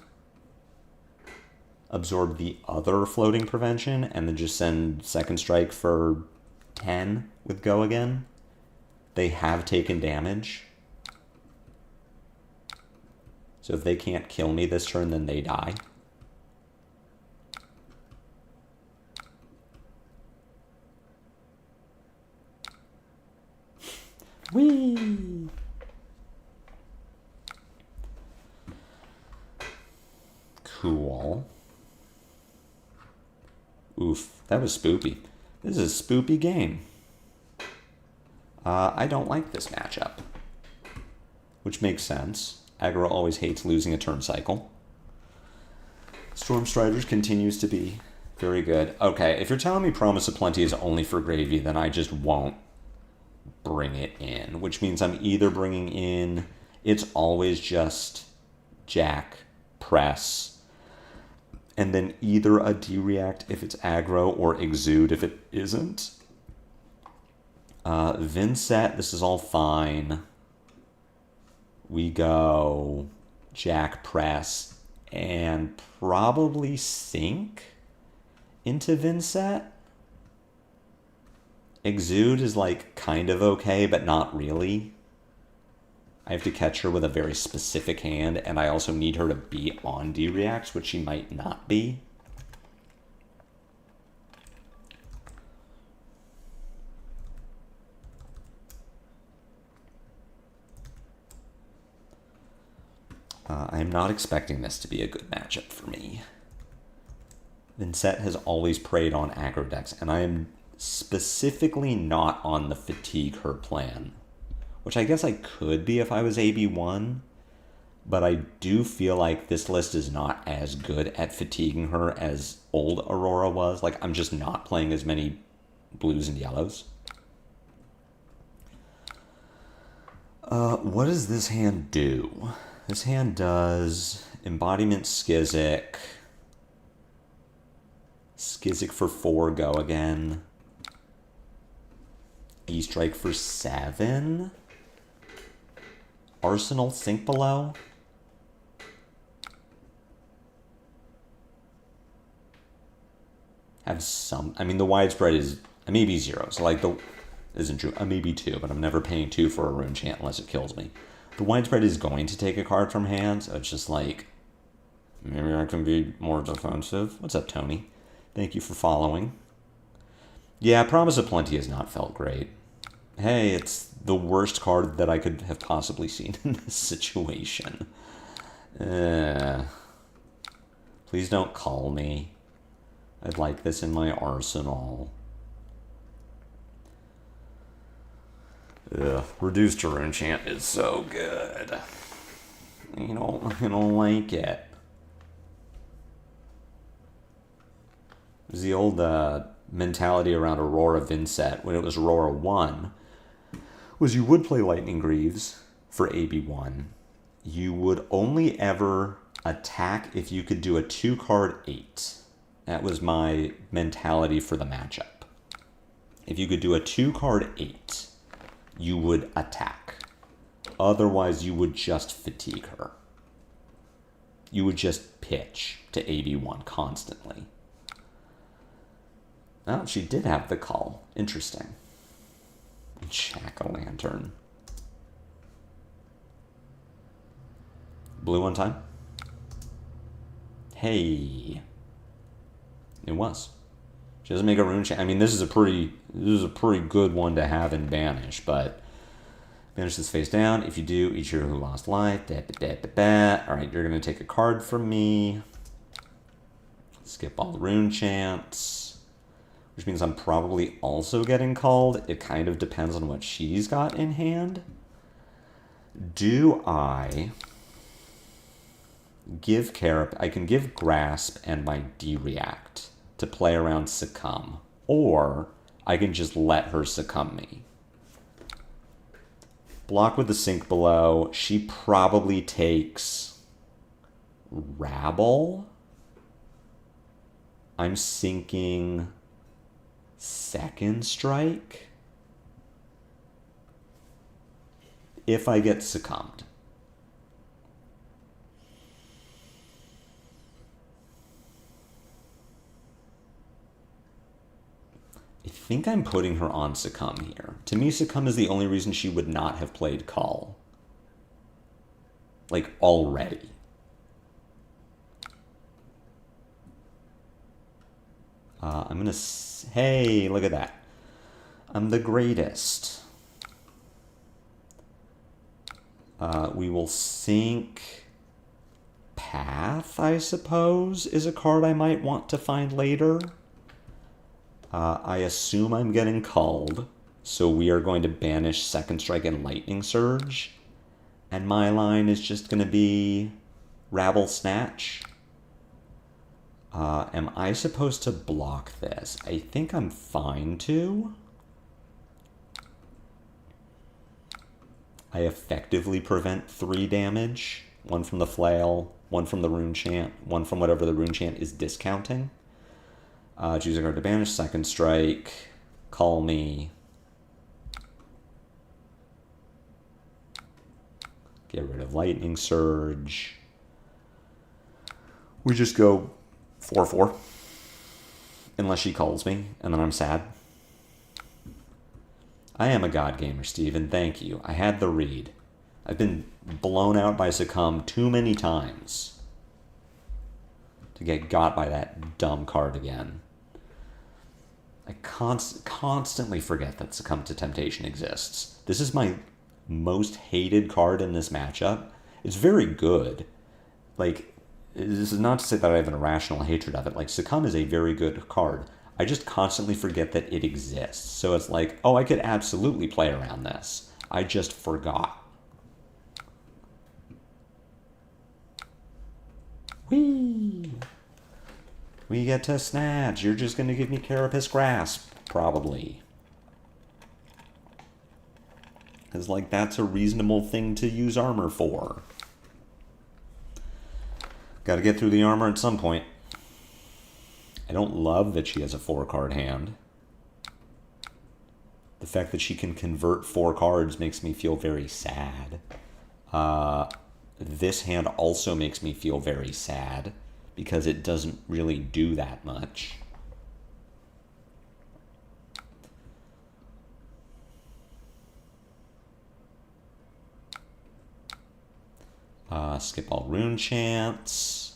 Absorb the other floating prevention, and then just send Second Strike for 10 with Go again. They have taken damage. So if they can't kill me this turn, then they die. Whee! Cool. Oof, that was spoopy. This is a spoopy game. I don't like this matchup. Which makes sense. Aggro always hates losing a turn cycle. Storm Striders continues to be Very good. Okay, if you're telling me Promise of Plenty is only for gravy, then I just won't bring it in, which means I'm either bringing in, it's always just Jack, Press, and then either a D-React if it's aggro or Exude if it isn't. Vynnset, this is all fine. We go Jack, Press, and probably Sync into Vynnset. Exude is like kind of okay, but not really. I have to catch her with a very specific hand, and I also need her to be on D-Reacts, which she might not be. I am not expecting this to be a good matchup for me. Vynnset has always preyed on aggro decks, and I am specifically not on the fatigue her plan, which I guess I could be if I was AB1, but I do feel like this list is not as good at fatiguing her as old Aurora was. Like, I'm just not playing as many blues and yellows. What does this hand do? This hand does Embodiment Skizzik. Skizzik for 4, go again. E-Strike for 7. Arsenal sink below. Have some, I mean, the widespread is a maybe 0, so like the, isn't true, a maybe 2, but I'm never paying 2 for a rune chant unless it kills me. The widespread is going to take a card from hand, so it's just like, maybe I can be more defensive. What's up, Tony? Thank you for following. Yeah, Promise of Plenty has not felt great. Hey, it's the worst card that I could have possibly seen in this situation. Please don't call me. I'd like this in my arsenal. Ugh, Reduced to Rune Chant is so good. I don't like it. It was the old mentality around Aurora Vynnset when it was Aurora 1, was you would play Lightning Greaves for AB1. You would only ever attack if you could do a 2-card 8. That was my mentality for the matchup. If you could do a 2-card 8, you would attack. Otherwise, you would just fatigue her. You would just pitch to AB1 constantly. Oh, she did have the call. Interesting. Jack-o'-lantern. Blue one time? Hey. It was. She doesn't make a rune chant. I mean, this is a pretty good one to have in Banish, but banish this face down. If you do, each hero who lost life. Alright, you're gonna take a card from me. Skip all the rune chants. Which means I'm probably also getting called. It kind of depends on what she's got in hand. Do I give I can give Grasp and my D-React to play around Succumb, or I can just let her succumb me. Block with the sink below. She probably takes Rabble. I'm sinking Second Strike if I get succumbed. I think I'm putting her on Succumb here. To me, Succumb is the only reason she would not have played Call. Like, already. I'm gonna... Hey, look at that. I'm the greatest. We will sink... Path, I suppose, is a card I might want to find later. I assume I'm getting called, so we are going to banish Second Strike and Lightning Surge. And my line is just going to be Rabble Snatch. Am I supposed to block this? I think I'm fine to. I effectively prevent 3 damage. 1 from the flail, 1 from the rune chant, 1 from whatever the rune chant is discounting. Choose a card to banish, second strike, call me. Get rid of lightning surge. We just go 4/4. Unless she calls me, and then I'm sad. I am a god gamer, Steven. Thank you. I had the read. I've been blown out by Succumb too many times to get got by that dumb card again. I constantly forget that Succumb to Temptation exists. This is my most hated card in this matchup. It's very good. Like, this is not to say that I have an irrational hatred of it. Like, Succumb is a very good card. I just constantly forget that it exists. So it's like, oh, I could absolutely play around this. I just forgot. Whee! We get to snatch. You're just going to give me Carapace Grasp, probably. Because, like, that's a reasonable thing to use armor for. Gotta get through the armor at some point. I don't love that she has a 4-card hand. The fact that she can convert 4 cards makes me feel very sad. This hand also makes me feel very sad because it doesn't really do that much. Skip all rune chants.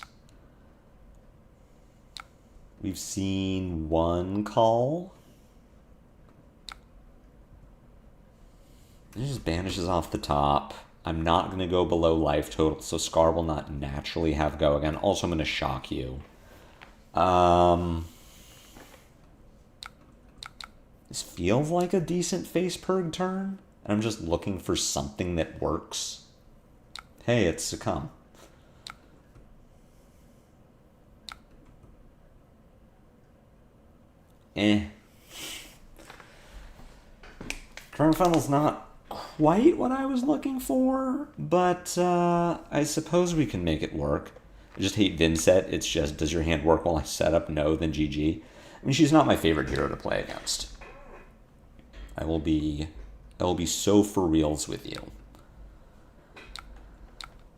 We've seen 1 call. It just banishes off the top. I'm not going to go below life total, so Scar will not naturally have go again. Also, I'm going to shock you. This feels like a decent face perg turn. And I'm just looking for something that works. Hey, it's Succumb. Current funnel's not quite what I was looking for, but I suppose we can make it work. I just hate Vynnset. It's just, does your hand work while I set up? No, then GG. I mean, she's not my favorite hero to play against. I will be so for reals with you.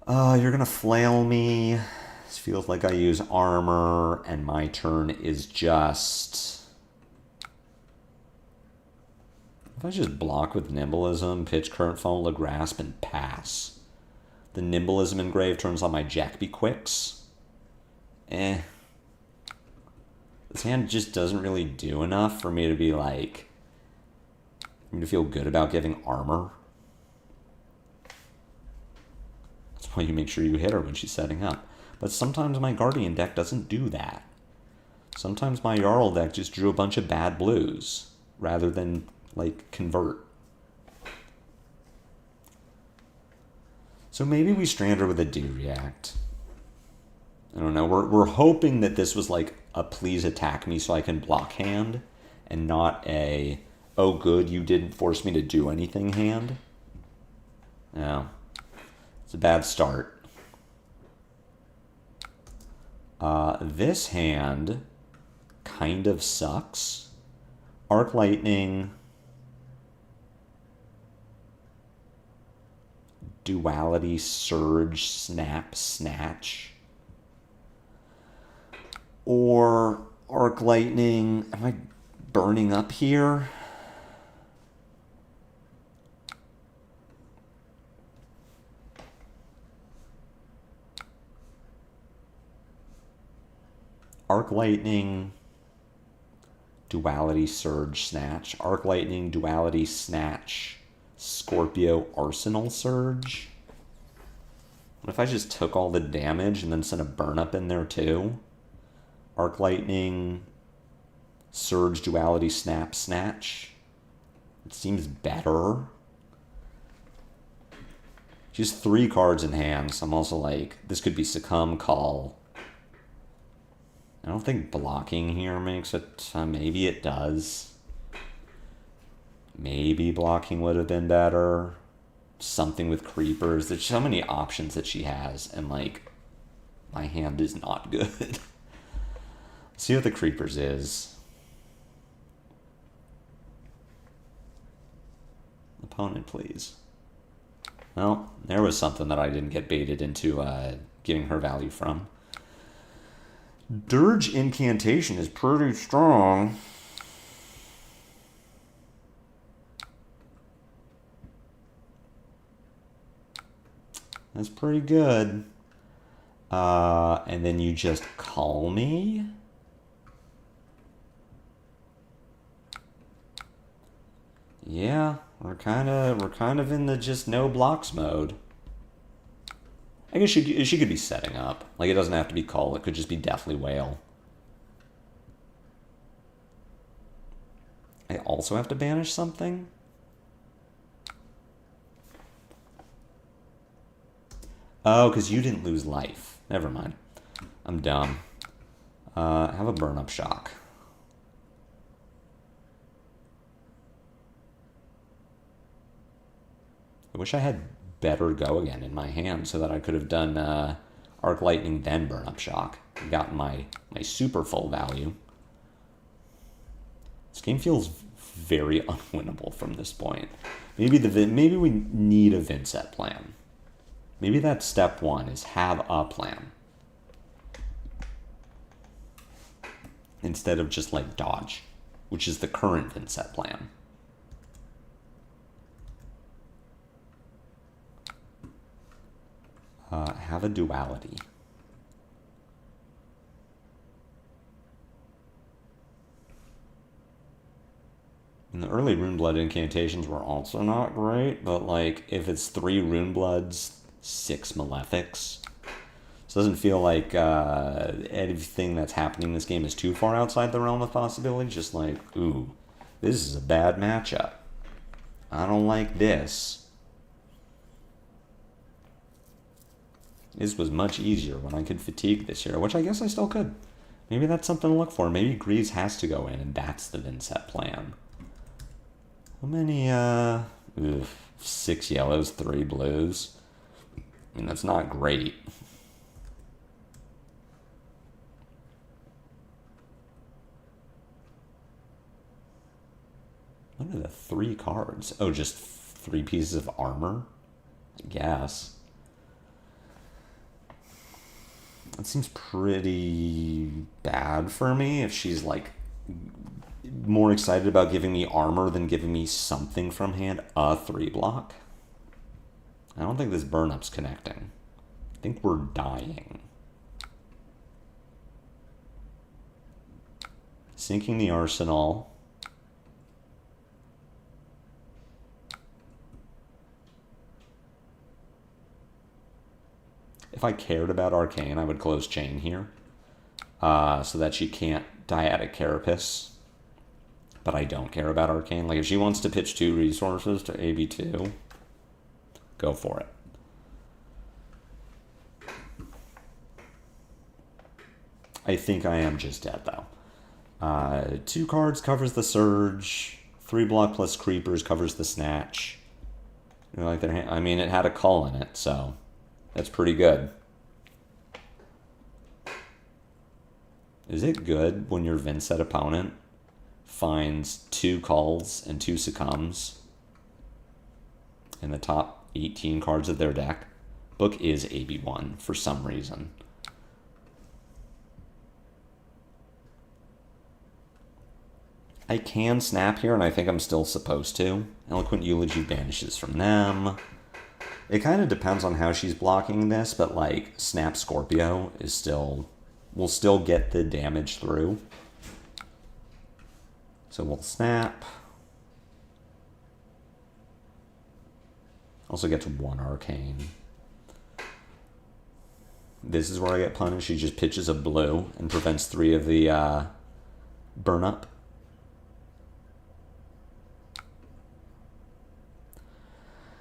You're gonna flail me. This feels like I use armor, and my turn is just... If I just block with Nimblism, pitch current funnel to grasp, and pass. The Nimblism engrave turns on my Jackby Quicks. This hand just doesn't really do enough for me to be like... for me to feel good about giving armor. That's why you make sure you hit her when she's setting up. But sometimes my Guardian deck doesn't do that. Sometimes my Jarl deck just drew a bunch of bad blues, rather than, like, convert. So maybe we strand her with a do react. I don't know. We're hoping that this was like a please attack me so I can block hand, and not a, oh good, you didn't force me to do anything hand. No. It's a bad start. This hand kind of sucks. Arc Lightning, Duality, Surge, Snap, Snatch. Or Arc Lightning, am I burning up here? Arc Lightning, Duality, Surge, Snatch. Arc Lightning, Duality, Snatch, Scorpio, Arsenal, Surge. What if I just took all the damage and then sent a burn up in there too? Arc Lightning, Surge, Duality, Snap, Snatch. It seems better. She has 3 cards in hand, so I'm also like, this could be Succumb, Call. I don't think blocking here makes it... maybe it does. Maybe blocking would have been better. Something with creepers. There's so many options that she has, and, like, my hand is not good. Let's see what the creepers is. Opponent, please. Well, there was something that I didn't get baited into getting her value from. Dirge Incantation is pretty strong. That's pretty good. And then you just call me? Yeah, we're kind of in the just no blocks mode. I guess she could be setting up. Like, it doesn't have to be call. It could just be Deathly Wail. I also have to banish something? Oh, because you didn't lose life. Never mind. I'm dumb. Have a burn-up shock. I wish I had better go again in my hand so that I could have done Arc Lightning then burn-up shock. Gotten my super full value. This game feels very unwinnable from this point. Maybe we need a Vynnset plan. Maybe that's step one, is have a plan. Instead of just, like, dodge, which is the current Vynnset plan. Have a duality. And the early Runeblood incantations were also not great, but, like, if it's 3 Runebloods, 6 Malefics, so it doesn't feel like anything that's happening in this game is too far outside the realm of possibility. Just like, ooh, this is a bad matchup. I don't like this. This was much easier when I could fatigue this year, which I guess I still could. Maybe that's something to look for. Maybe Greaves has to go in, and that's the Vynnset plan. How many, 6 yellows, 3 blues. I mean, that's not great. What are the 3 cards? Oh, just 3 pieces of armor? I guess. That seems pretty bad for me if she's, like, more excited about giving me armor than giving me something from hand. A 3 block. I don't think this burn-up's connecting. I think we're dying. Sinking the arsenal. If I cared about Arcane, I would close Chain here. So that she can't Dyadic Carapace. But I don't care about Arcane. Like, if she wants to pitch 2 resources to AB2, go for it. I think I am just dead, though. 2 cards covers the Surge. 3 block plus Creepers covers the Snatch. You know, like I mean, it had a call in it, so that's pretty good. Is it good when your Vynnset opponent finds 2 calls and 2 succumbs in the top 18 cards of their deck? Book is AB1 for some reason. I can snap here, and I think I'm still supposed to. Eloquent Eulogy banishes from them. It kind of depends on how she's blocking this, but, like, Snap Scorpio is still... will still get the damage through. So we'll snap. Also gets 1 Arcane. This is where I get punished. She just pitches a blue and prevents 3 of the burn up.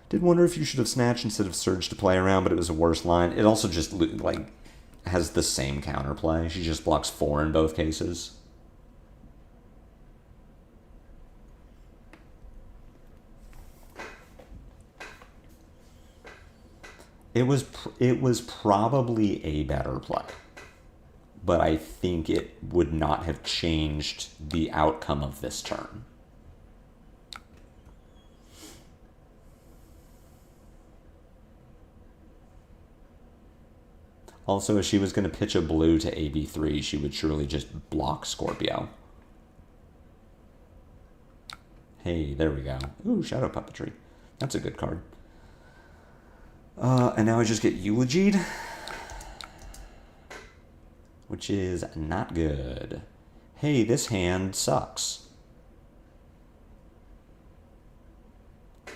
Did wonder if you should have snatched instead of surged to play around, but it was a worse line. It also just, like, has the same counterplay. She just blocks 4 in both cases. It was probably a better play, but I think it would not have changed the outcome of this turn. Also, if she was going to pitch a blue to AB3, she would surely just block Scorpio. Hey, there we go. Ooh, Shadow Puppetry. That's a good card. And now I just get eulogied, which is not good. Hey, this hand sucks.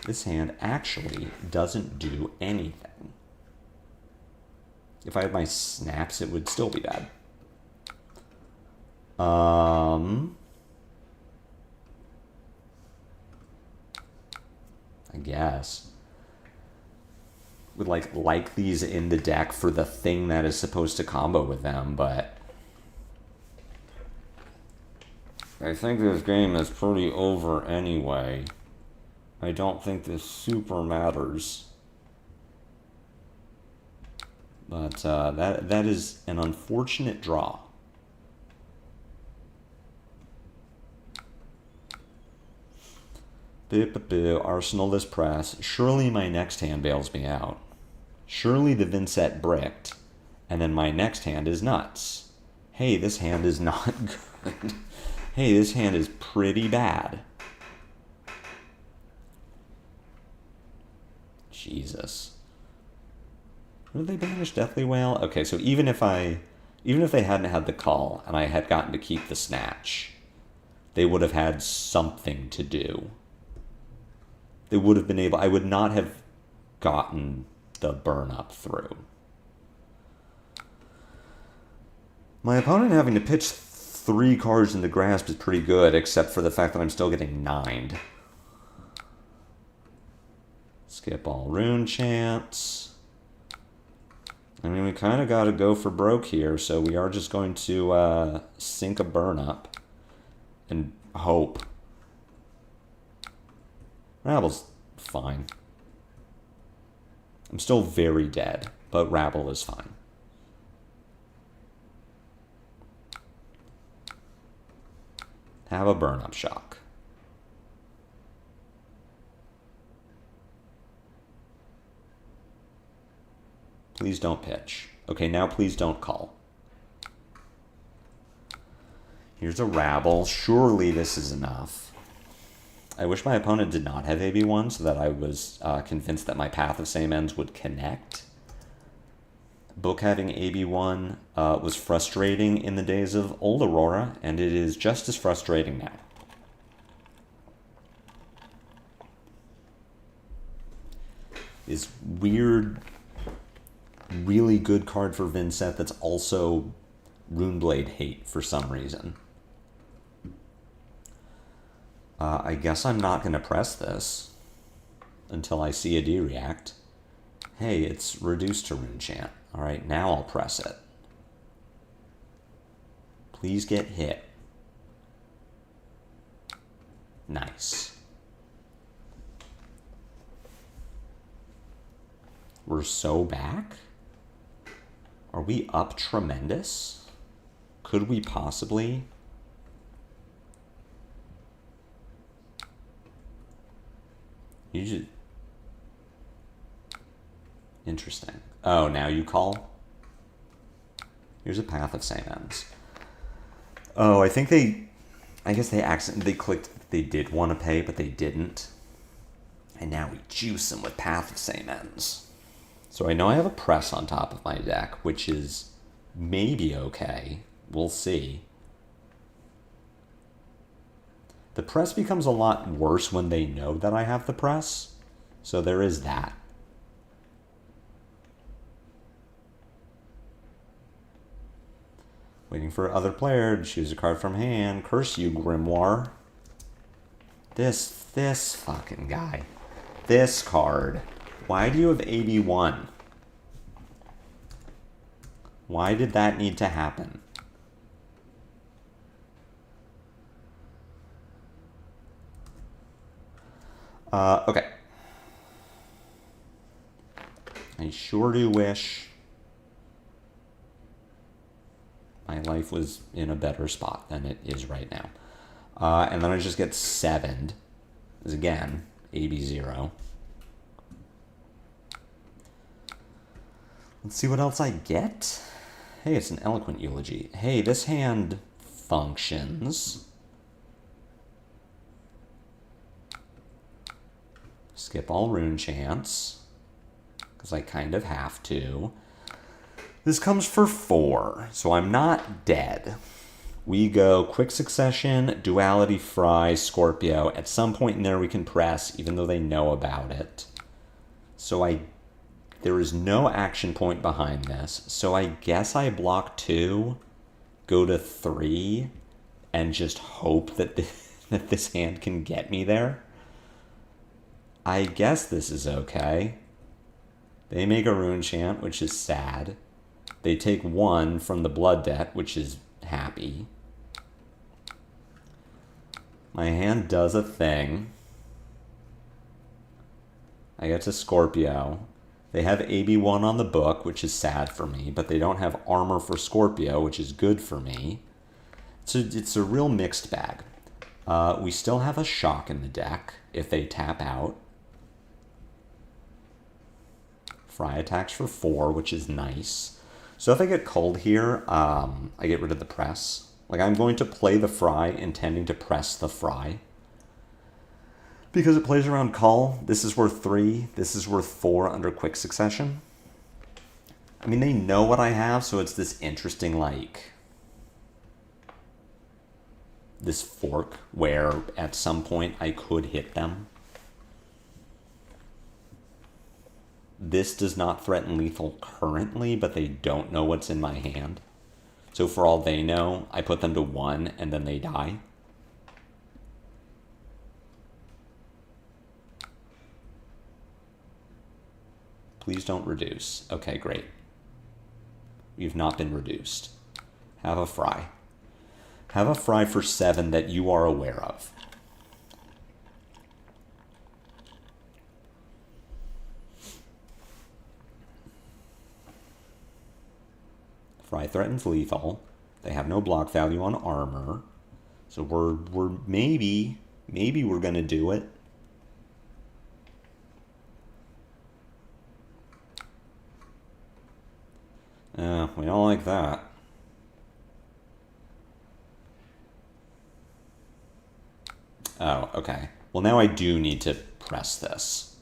This hand actually doesn't do anything. If I had my snaps, it would still be bad. I guess. Would like these in the deck for the thing that is supposed to combo with them, but I think this game is pretty over anyway. I don't think this super matters. But that is an unfortunate draw. Boo, Arsenal this press. Surely my next hand bails me out. Surely the Vynnset bricked, and then my next hand is nuts. Hey, this hand is not good. Hey, this hand is pretty bad. Jesus. Did they banish Deathly Wail? Okay, so even if they hadn't had the call and I had gotten to keep the snatch, they would have had something to do. They would have been able... I would not have gotten the burn up through. My opponent having to pitch 3 cards into Grasp is pretty good, except for the fact that I'm still getting 9'd. Skip all Rune Chants. I mean, we kind of got to go for broke here, so we are just going to sink a burn up and hope. Rabble's fine. I'm still very dead, but Rabble is fine. Have a burn-up shock. Please don't pitch. Okay, now please don't call. Here's a Rabble. Surely this is enough. I wish my opponent did not have AB1 so that I was convinced that my Path of Same Ends would connect. Book having AB1 was frustrating in the days of old Aurora, and it is just as frustrating now. This weird, really good card for Vynnset that's also Runeblade hate for some reason. I guess I'm not going to press this until I see a D-React. Hey, it's reduced to Rune Chant. Alright, now I'll press it. Please get hit. Nice. We're so back? Are we up tremendous? Could we possibly... Interesting. Oh, now you call? Here's a Path of Same Ends. Oh, I think I guess they accidentally clicked they did want to pay, but they didn't. And now we juice them with Path of Same Ends. So I know I have a press on top of my deck, which is maybe okay. We'll see. The press becomes a lot worse when they know that I have the press. So there is that. Waiting for other player to choose a card from hand. Curse you, Grimoire. This fucking guy. This card. Why do you have AB1? Why did that need to happen? Okay. I sure do wish my life was in a better spot than it is right now. And then I just get 7'd. Is again, AB0. Let's see what else I get. Hey, it's an Eloquent Eulogy. Hey, this hand functions. Skip all rune chance, because I kind of have to. This comes for 4, so I'm not dead. We go Quick Succession, Duality, Fry, Scorpio. At some point in there we can press, even though they know about it. So there is no action point behind this, so I guess I block 2, go to 3, and just hope that that this hand can get me there. I guess this is okay. They make a rune chant, which is sad. They take 1 from the blood debt, which is happy. My hand does a thing. I get to Scorpio. They have AB1 on the book, which is sad for me, but they don't have armor for Scorpio, which is good for me. So it's a real mixed bag. We still have a shock in the deck if they tap out. Fry attacks for 4, which is nice. So if I get culled here, I get rid of the press. Like, I'm going to play the Fry, intending to press the Fry. Because it plays around cull. This is worth 3. This is worth 4 under Quick Succession. I mean, they know what I have, so it's this interesting, like, this fork where at some point I could hit them. This does not threaten lethal currently, but they don't know what's in my hand. So for all they know, I put them to 1 and then they die. Please don't reduce. Okay, great. You've not been reduced. Have a Fry. Have a Fry for 7 that you are aware of. Fry threatens lethal. They have no block value on armor. So we're maybe we're gonna do it. We don't like that. Oh, okay. Well, now I do need to press this.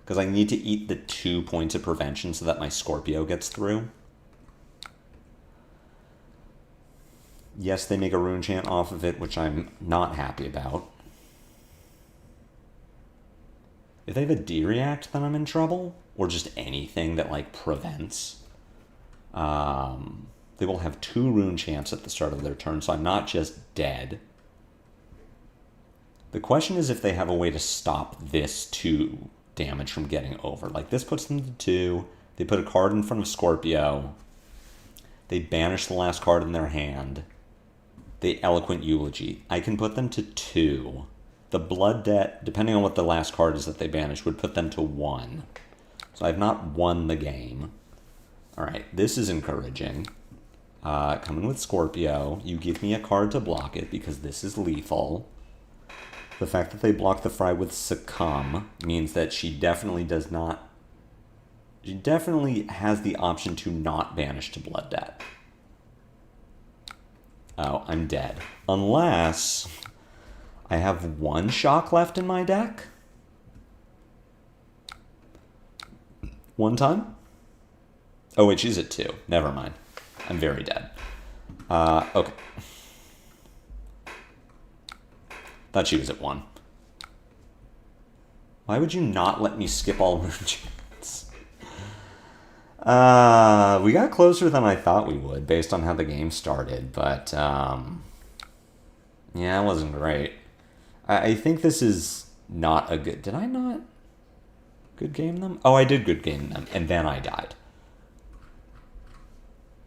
Because I need to eat the 2 points of prevention so that my Scorpio gets through. Yes, they make a rune chant off of it, which I'm not happy about. If they have a D-react, then I'm in trouble. Or just anything that, like, prevents. They will have 2 rune chants at the start of their turn, so I'm not just dead. The question is if they have a way to stop this 2 damage from getting over. Like, this puts them to 2. They put a card in front of Scorpio. They banish the last card in their hand. They Eloquent Eulogy. I can put them to 2. The Blood Debt, depending on what the last card is that they banish, would put them to 1. So I've not won the game. Alright, this is encouraging. Coming with Scorpio, you give me a card to block it because this is lethal. The fact that they block the Fry with Succumb means that she definitely does not... She definitely has the option to not banish to Blood Debt. Oh, I'm dead. Unless I have 1 shock left in my deck. 1 time? Oh, wait, she's at 2. Never mind. I'm very dead. Okay. Thought she was at 1. Why would you not let me skip all rune chants? We got closer than I thought we would, based on how the game started, but, yeah, it wasn't great. I think this is not a good... Did I not? good game them? Oh, I did good game them, and then I died.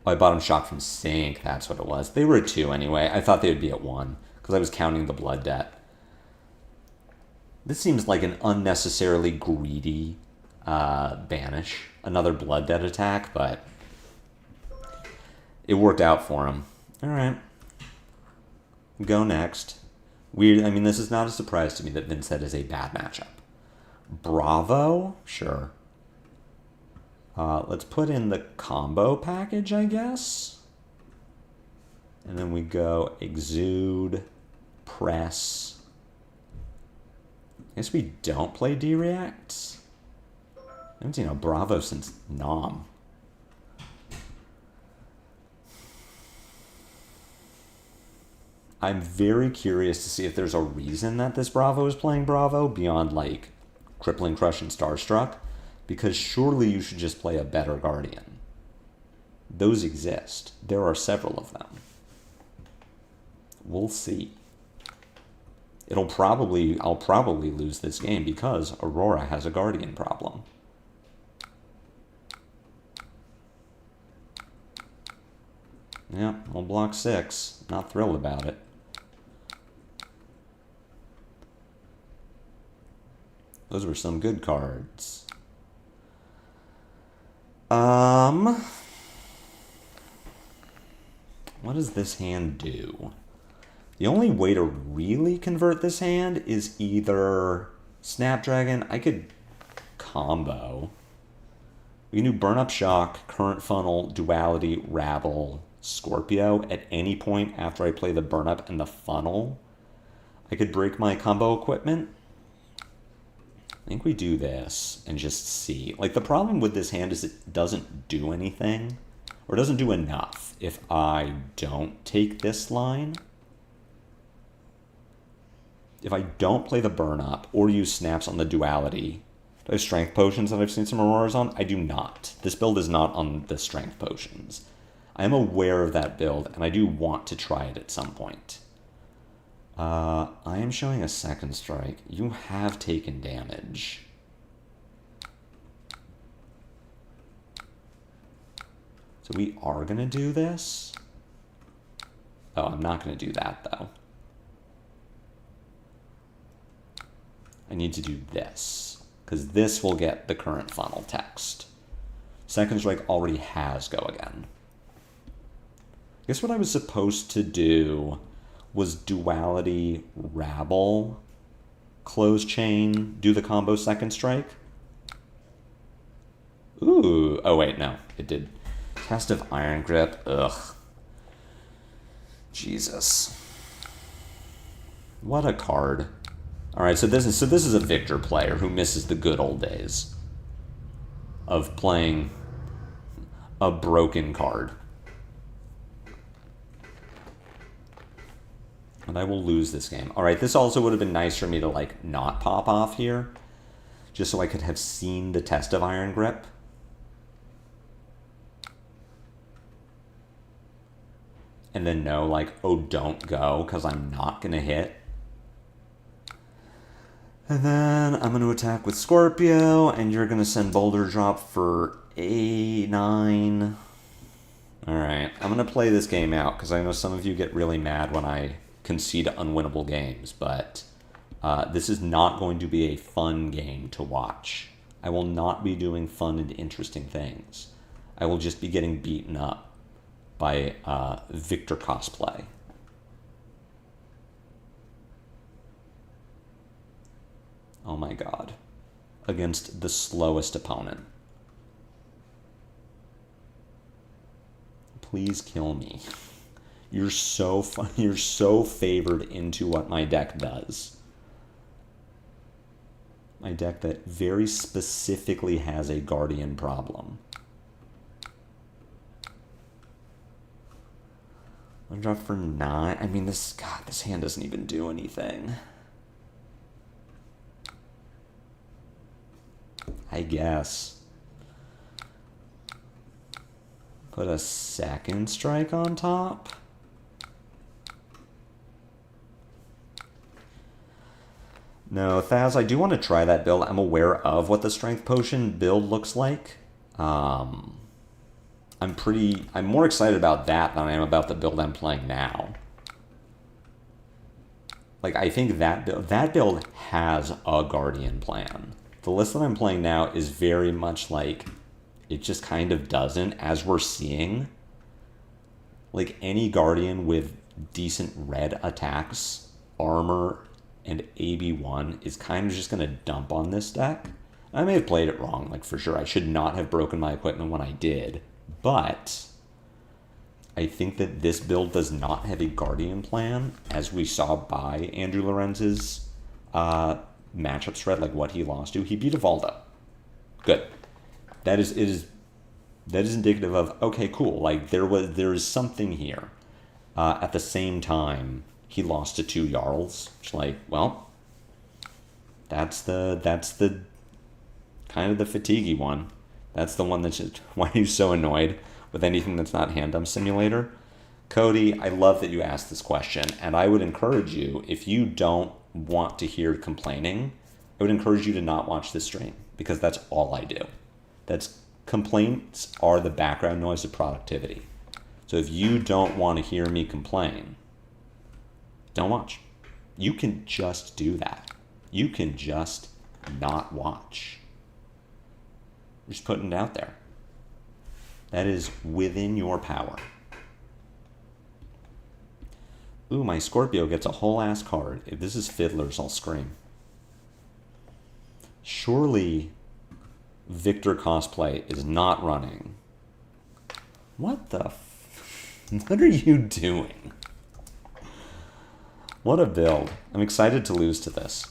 Oh, I bottom shock from sink, that's what it was. They were at 2 anyway. I thought they would be at 1, because I was counting the blood debt. This seems like an unnecessarily greedy banish. Another blood debt attack, but it worked out for him. Alright. Go next. Weird. I mean, this is not a surprise to me that Vynnset is a bad matchup. Bravo? Sure. Let's put in the combo package, I guess. And then we go Exude, Press. I guess we don't play D-Reacts. I haven't seen a Bravo since Nom. I'm very curious to see if there's a reason that this Bravo is playing Bravo beyond, like, Crippling Crush and Starstruck, because surely you should just play a better Guardian. Those exist. There are several of them. We'll see. I'll probably lose this game because Aurora has a Guardian problem. Yeah, we'll block 6. Not thrilled about it. Those were some good cards. What does this hand do? The only way to really convert this hand is either Snapdragon. I could combo. We can do Burn Up Shock, Current Funnel, Duality, Rabble, Scorpio at any point after I play the Burn Up and the Funnel. I could break my combo equipment. I think we do this and just see. Like, the problem with this hand is it doesn't do anything, or doesn't do enough if I don't take this line. If I don't play the Burn Up or use Snaps on the Duality. Do I have Strength Potions that I've seen some Auroras on? I do not. This build is not on the Strength Potions. I am aware of that build, and I do want to try it at some point. I am showing a second strike. You have taken damage. So we are going to do this. Oh, I'm not going to do that, though. I need to do this, because this will get the current funnel text. Second strike already has go again. I guess what I was supposed to do was Duality, Rabble, Close Chain, do the combo second strike. Ooh, oh wait, no, it did. Test of Iron Grip, ugh. Jesus. What a card. Alright, so this is a Victor player who misses the good old days of playing a broken card. And I will lose this game. Alright, this also would have been nice for me to, like, not pop off here. Just so I could have seen the test of Iron Grip. And then know, like, oh, don't go, because I'm not going to hit. And then I'm going to attack with Scorpio, and you're going to send Boulder Drop for 9. Alright, I'm going to play this game out, because I know some of you get really mad when I concede unwinnable games, but this is not going to be a fun game to watch. I will not be doing fun and interesting things. I will just be getting beaten up by Victor cosplay. Oh my god. Against the slowest opponent. Please kill me. You're so favored into what my deck does. My deck that very specifically has a Guardian problem. One drop for 9. I mean, this hand doesn't even do anything. I guess. Put a second strike on top. No, Thaz, I do want to try that build. I'm aware of what the Strength Potion build looks like. I'm more excited about that than I am about the build I'm playing now. Like, I think that build has a Guardian plan. The list that I'm playing now is very much like, it just kind of doesn't, as we're seeing. Like, any Guardian with decent red attacks, armor, and AB1 is kind of just going to dump on this deck. I may have played it wrong, like, for sure. I should not have broken my equipment when I did, but I think that this build does not have a Guardian plan, as we saw by Andrew Lorenz's matchup spread, like what he lost to. He beat Evalda. Good. That is indicative of, okay, cool. Like, there is something here. At the same time, he lost to 2 Jarls. Which, like, well, that's the kind of the fatiguey one. That's the one that's just, why are you so annoyed with anything that's not Hand-Dump Simulator? Cody, I love that you asked this question, and I would encourage you, if you don't want to hear complaining, I would encourage you to not watch this stream, because that's all I do. Complaints are the background noise of productivity. So if you don't want to hear me complain, don't watch. You can just do that. You can just not watch. I'm just putting it out there. That is within your power. Ooh, my Scorpio gets a whole ass card. If this is Fiddlers, I'll scream. Surely Victor Cosplay is not running. What the what are you doing? What a build. I'm excited to lose to this.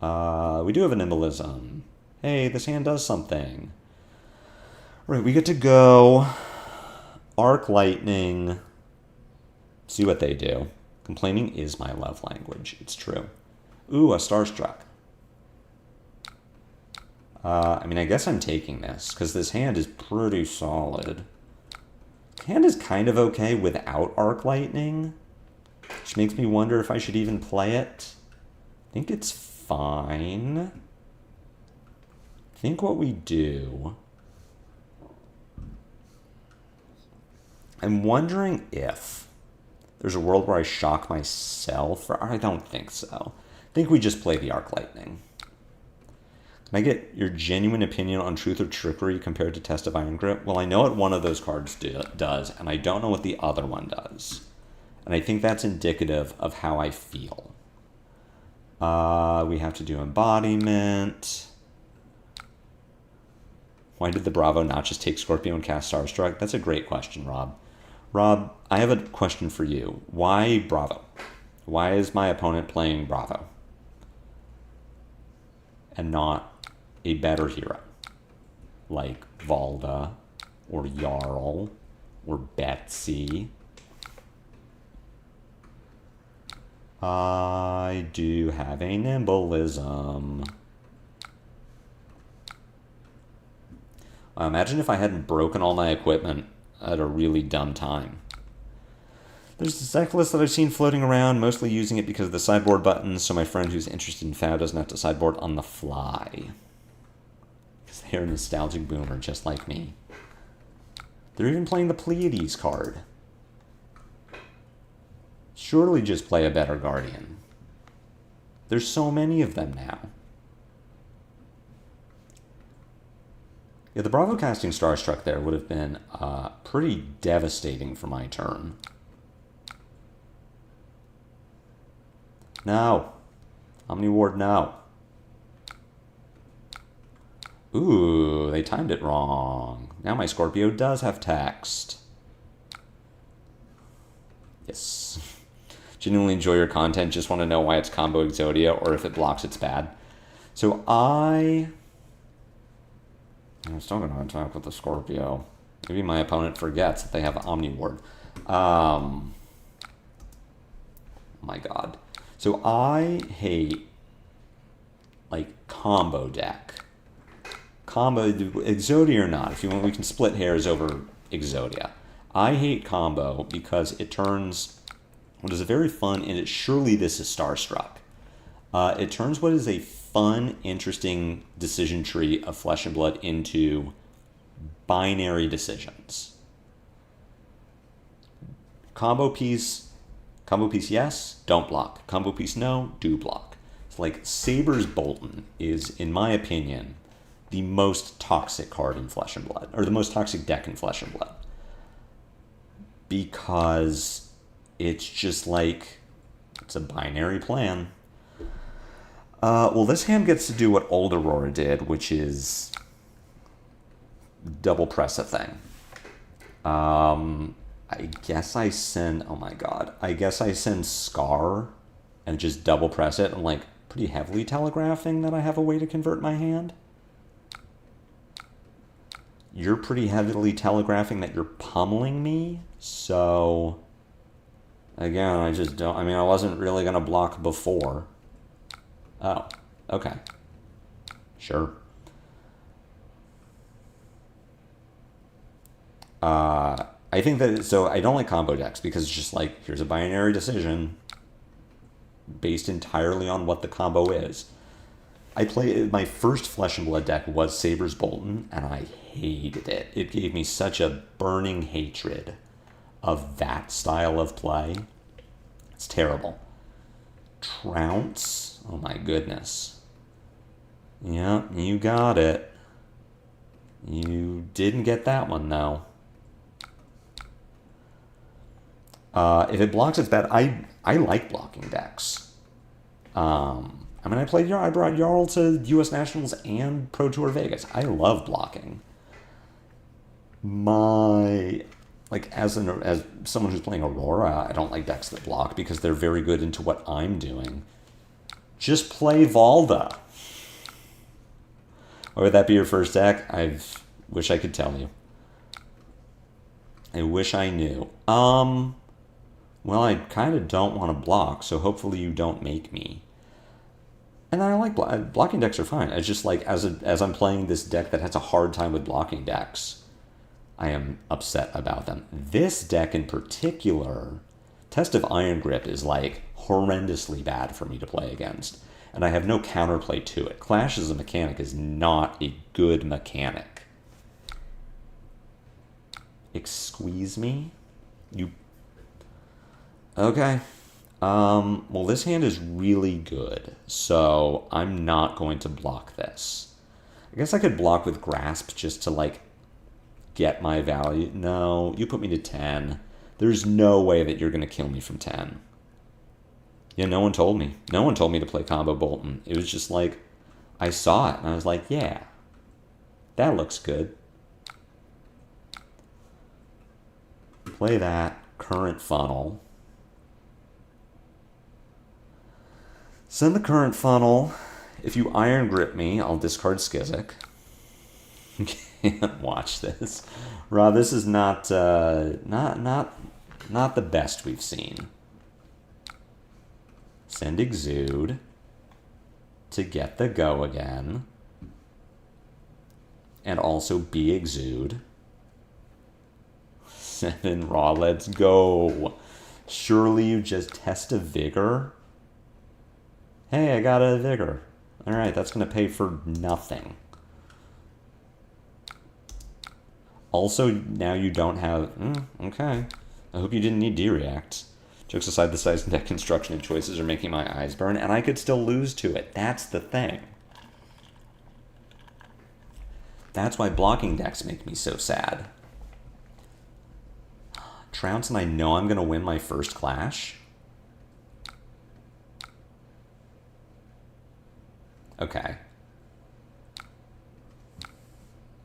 We do have an embolism. Hey, this hand does something. All right, we get to go Arc Lightning. See what they do. Complaining is my love language. It's true. Ooh, a Starstruck. I mean, I guess I'm taking this, because this hand is pretty solid. Hand is kind of okay without Arc Lightning, which makes me wonder if I should even play it. I think it's fine. I think what we do... I'm wondering if there's a world where I shock myself, or I don't think so. I think we just play the Arc Lightning. Can I get your genuine opinion on Truth or Trickery compared to Test of Iron Grip? Well, I know what one of those cards does, and I don't know what the other one does. And I think that's indicative of how I feel. We have to do Embodiment. Why did the Bravo not just take Scorpio and cast Starstruck? That's a great question, Rob. Rob, I have a question for you. Why Bravo? Why is my opponent playing Bravo and not a better hero like Valda or Jarl or Betsy? I do have a Nimbulism. Imagine if I hadn't broken all my equipment at a really dumb time. There's this deck list that I've seen floating around, mostly using it because of the sideboard buttons, so my friend who's interested in Fab doesn't have to sideboard on the fly. Because they're a nostalgic boomer just like me. They're even playing the Pleiades card. Surely just play a better Guardian. There's so many of them now. Yeah, the Bravo casting Starstruck there would have been pretty devastating for my turn. No. Omni Ward, no. Ooh, they timed it wrong. Now my Scorpio does have text. Yes. Genuinely enjoy your content. Just want to know why it's combo Exodia, or if it blocks, it's bad. So I'm still going to attack with the Scorpio. Maybe my opponent forgets that they have Omni Ward. Oh my god. So I hate, like, combo deck. Combo, Exodia or not, if you want, we can split hairs over Exodia. I hate combo because it turns what is a very fun, and surely this is Starstruck. It turns what is a fun, interesting decision tree of Flesh and Blood into binary decisions. Combo piece yes, don't block. Combo piece no, do block. It's like Saber's Bolton is, in my opinion, the most toxic card in Flesh and Blood, or the most toxic deck in Flesh and Blood. Because it's just like, it's a binary plan. Well, this hand gets to do what old Aurora did, which is double press a thing. I guess I send, oh my god, I guess I send Scar and just double press it. I'm like pretty heavily telegraphing that I have a way to convert my hand. You're pretty heavily telegraphing that you're pummeling me, so again, I just don't, I mean, I wasn't really going to block before. Oh, okay. Sure. I think that, so I don't like combo decks because it's just like, here's a binary decision based entirely on what the combo is. My first Flesh and Blood deck was Saber's Bolton, and I hated it. It gave me such a burning hatred of that style of play. It's terrible. Trounce, oh my goodness. Yeah, you got it. You didn't get that one, though. If it blocks, it's bad. I like blocking decks. I mean, I brought Jarl to U.S. Nationals and Pro Tour Vegas. I love blocking. As someone who's playing Aurora, I don't like decks that block because they're very good into what I'm doing. Just play Valda. Or would that be your first deck? I wish I could tell you. I wish I knew. Well, I kind of don't want to block, so hopefully you don't make me. And I like blocking decks are fine. It's just like as I'm playing this deck that has a hard time with blocking decks, I am upset about them. This deck in particular, Test of Iron Grip is like horrendously bad for me to play against, and I have no counterplay to it. Clash as a mechanic is not a good mechanic. Excuse me? You... Okay. Well, this hand is really good, so I'm not going to block this. I guess I could block with Grasp just to, like, get my value. No, you put me to 10. There's no way that you're going to kill me from 10. Yeah, no one told me. No one told me to play Combo Bolton. It was just like, I saw it, and I was like, yeah, that looks good. Play that. Current Funnel. Send the Current Funnel. If you Iron Grip me, I'll discard Skizik. Can't watch this. Rob, this is not the best we've seen. Send Exude to get the go again. And also be Exude. 7 Raw, let's go. Surely you just test a Vigor? Hey, I got a Vigor. Alright, that's going to pay for nothing. Also, now you don't have... okay. I hope you didn't need D-React. Jokes aside, the size and deck construction and choices are making my eyes burn, and I could still lose to it. That's the thing. That's why blocking decks make me so sad. Trounce, and I know I'm going to win my first Clash. Okay.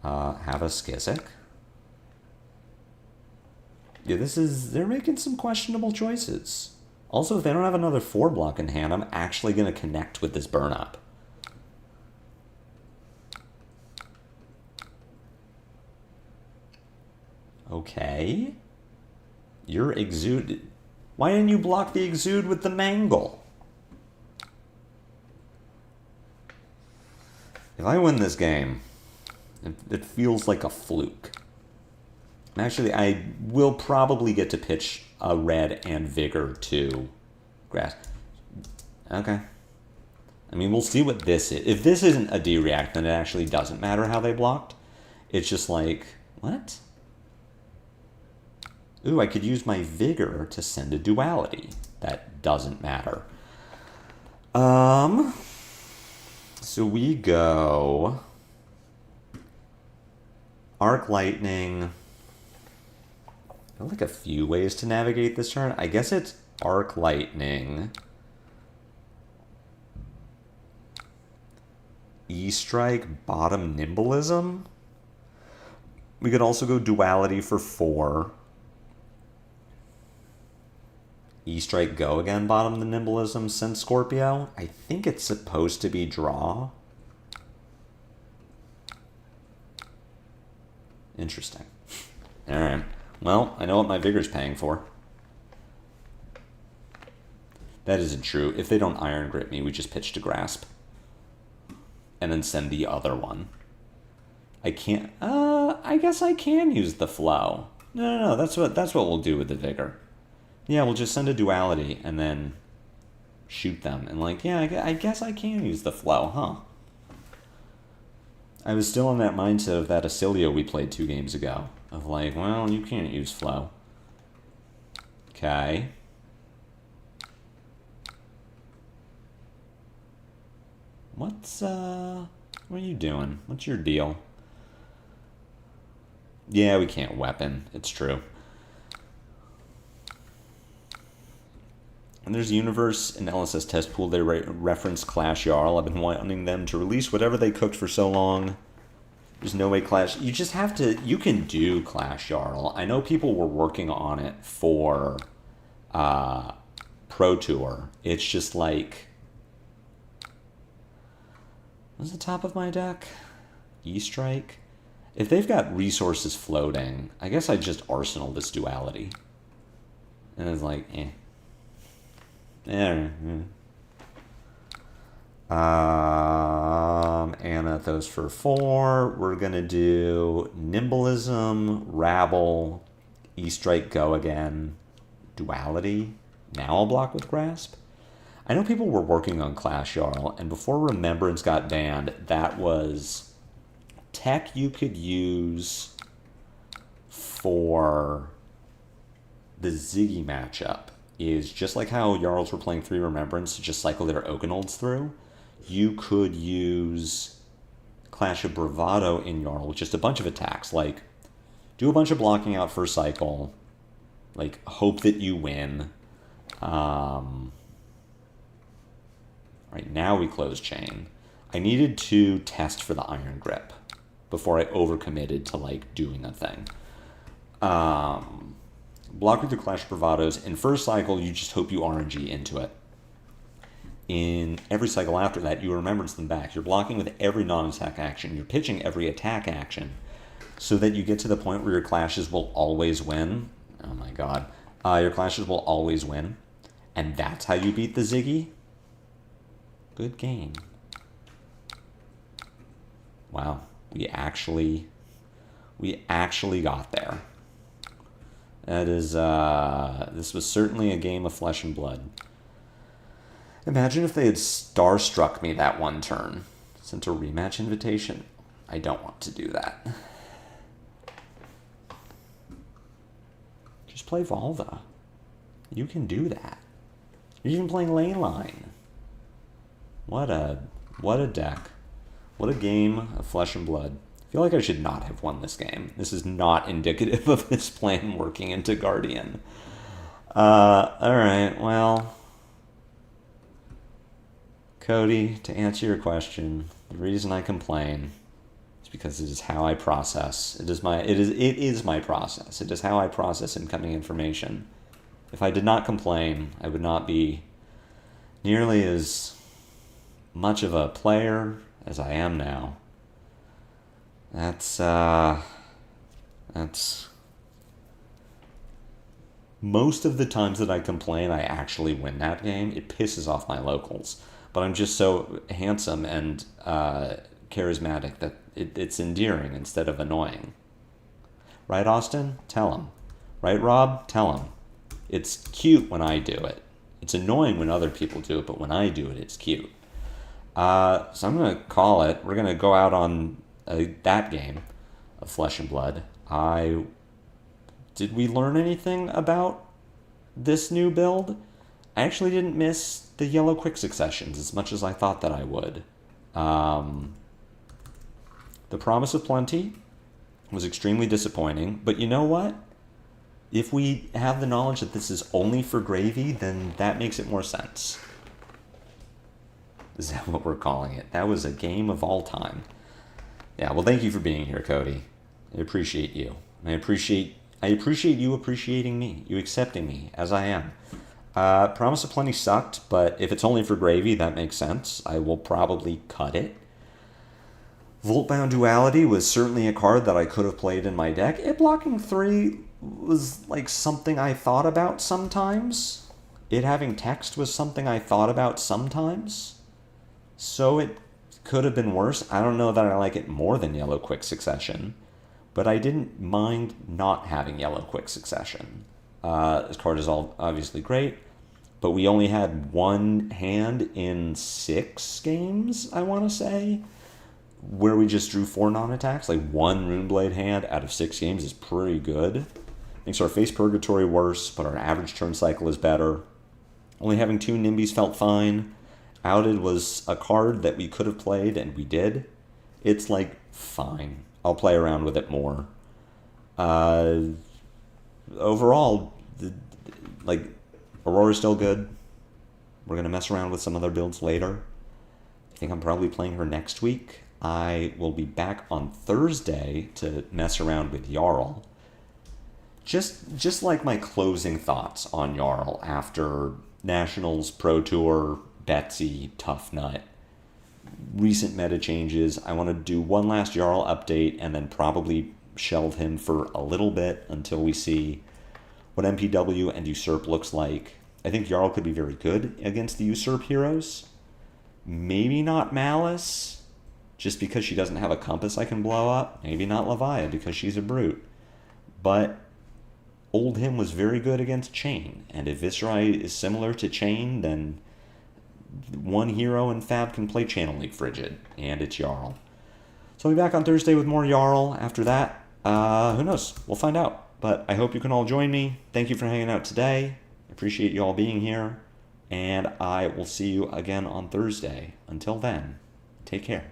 Have a Skizik. Yeah, they're making some questionable choices. Also, if they don't have another 4-block in hand, I'm actually going to connect with this burn-up. Okay. Your Exude... Why didn't you block the Exude with the Mangle? If I win this game, it feels like a fluke. And actually, I will probably get to pitch a red and vigor to grass. Okay. I mean, we'll see what this is. If this isn't a D-react, then it actually doesn't matter how they blocked. It's just like, what? Ooh, I could use my vigor to send a duality. That doesn't matter. So we go Arc Lightning. There are like a few ways to navigate this turn. I guess it's Arc Lightning, E-Strike, bottom Nimblism. We could also go Duality for 4. E-Strike, go again, bottom the Nimblism, send Scorpio. I think it's supposed to be draw. Interesting. Alright. Well, I know what my Vigor's paying for. That isn't true. If they don't Iron Grip me, we just pitch to Grasp. And then send the other one. I can't... I guess I can use the Flow. No, that's what we'll do with the Vigor. Yeah, we'll just send a duality and then shoot them. And like, yeah, I guess I can use the Flow, huh? I was still in that mindset of that Oscilio we played 2 games ago. Of like, well, you can't use Flow. Okay. What are you doing? What's your deal? Yeah, we can't weapon. It's true. And there's Universe and LSS Test Pool. They reference Clash Jarl. I've been wanting them to release whatever they cooked for so long. There's no way Clash... You just have to... You can do Clash Jarl. I know people were working on it for Pro Tour. It's just like... What's the top of my deck? E-Strike? If they've got resources floating, I guess I'd just arsenal this duality. And it's like, eh. Anathos for 4. We're gonna do Nimblism, Rabble, E-Strike, go again, Duality. Now I'll block with Grasp. I know people were working on Clash Jarl, and before Remembrance got banned, that was tech you could use for the Ziggy matchup. Is just like how Jarls were playing 3 Remembrance to just cycle their Oakenolds through, you could use Clash of Bravado in Jarl with just a bunch of attacks, like do a bunch of blocking out first cycle, like hope that you win. Right now we close chain. I needed to test for the Iron Grip before I overcommitted to like doing a thing. Block with your Clash of Bravados. In first cycle, you just hope you RNG into it. In every cycle after that, you remembrance them back. You're blocking with every non-attack action. You're pitching every attack action so that you get to the point where your clashes will always win. Oh my god. Your clashes will always win. And that's how you beat the Ziggy? Good game. Wow. We actually got there. That is, this was certainly a game of flesh and blood. Imagine if they had starstruck me that one turn. Sent a rematch invitation. I don't want to do that. Just play Volva. You can do that. You're even playing Lane Line. What a deck. What a game of flesh and blood. I feel like I should not have won this game. This is not indicative of this plan working into Guardian. Alright, well... Cody, to answer your question, the reason I complain is because it is how I process. It is my process. It is how I process incoming information. If I did not complain, I would not be nearly as much of a player as I am now. That's most of the times that I complain, I actually win that game. It pisses off my locals, but I'm just so handsome and charismatic that it's endearing instead of annoying. Right, Austin? Tell him. Right, Rob? Tell him. It's cute when I do it. It's annoying when other people do it, but when I do it, it's cute. So I'm going to call it. We're going to go out on that game of Flesh and Blood. Did we learn anything about this new build? I actually didn't miss the yellow quick successions as much as I thought that I would. The Promise of Plenty was extremely disappointing, but you know what? If we have the knowledge that this is only for gravy, then that makes it more sense. Is that what we're calling it? That was a game of all time. Yeah, well, thank you for being here, Cody. I appreciate you. I appreciate you appreciating me, you accepting me as I am. Promise of Plenty sucked, but if it's only for gravy, that makes sense. I will probably cut it. Voltbound Duality was certainly a card that I could have played in my deck. It blocking 3 was like something I thought about sometimes. It having text was something I thought about sometimes. So it could have been worse. I don't know that I like it more than Yellow Quick Succession, but I didn't mind not having Yellow Quick Succession. This card is obviously great, but we only had one hand in 6 games, I want to say, where we just drew 4 non-attacks. Like, one Runeblade hand out of 6 games is pretty good. Makes our Face Purgatory worse, but our average turn cycle is better. Only having 2 Nimbies felt fine. Outed was a card that we could have played, and we did. It's, like, fine. I'll play around with it more. Overall, Aurora's still good. We're going to mess around with some other builds later. I think I'm probably playing her next week. I will be back on Thursday to mess around with Jarl. Just like my closing thoughts on Jarl after Nationals, Pro Tour, Betsy, Tuffnut, recent meta changes. I want to do one last Jarl update and then probably shelve him for a little bit until we see what MPW and Usurp looks like. I think Jarl could be very good against the Usurp heroes. Maybe not Malice, just because she doesn't have a compass I can blow up. Maybe not Leviah, because she's a brute. But Old Him was very good against Chain, and if Viserai is similar to Chain, then one hero in Fab can play Channel League Frigid, and it's Jarl. So I'll be back on Thursday with more Jarl. After that, who knows? We'll find out. But I hope you can all join me. Thank you for hanging out today. I appreciate you all being here. And I will see you again on Thursday. Until then, take care.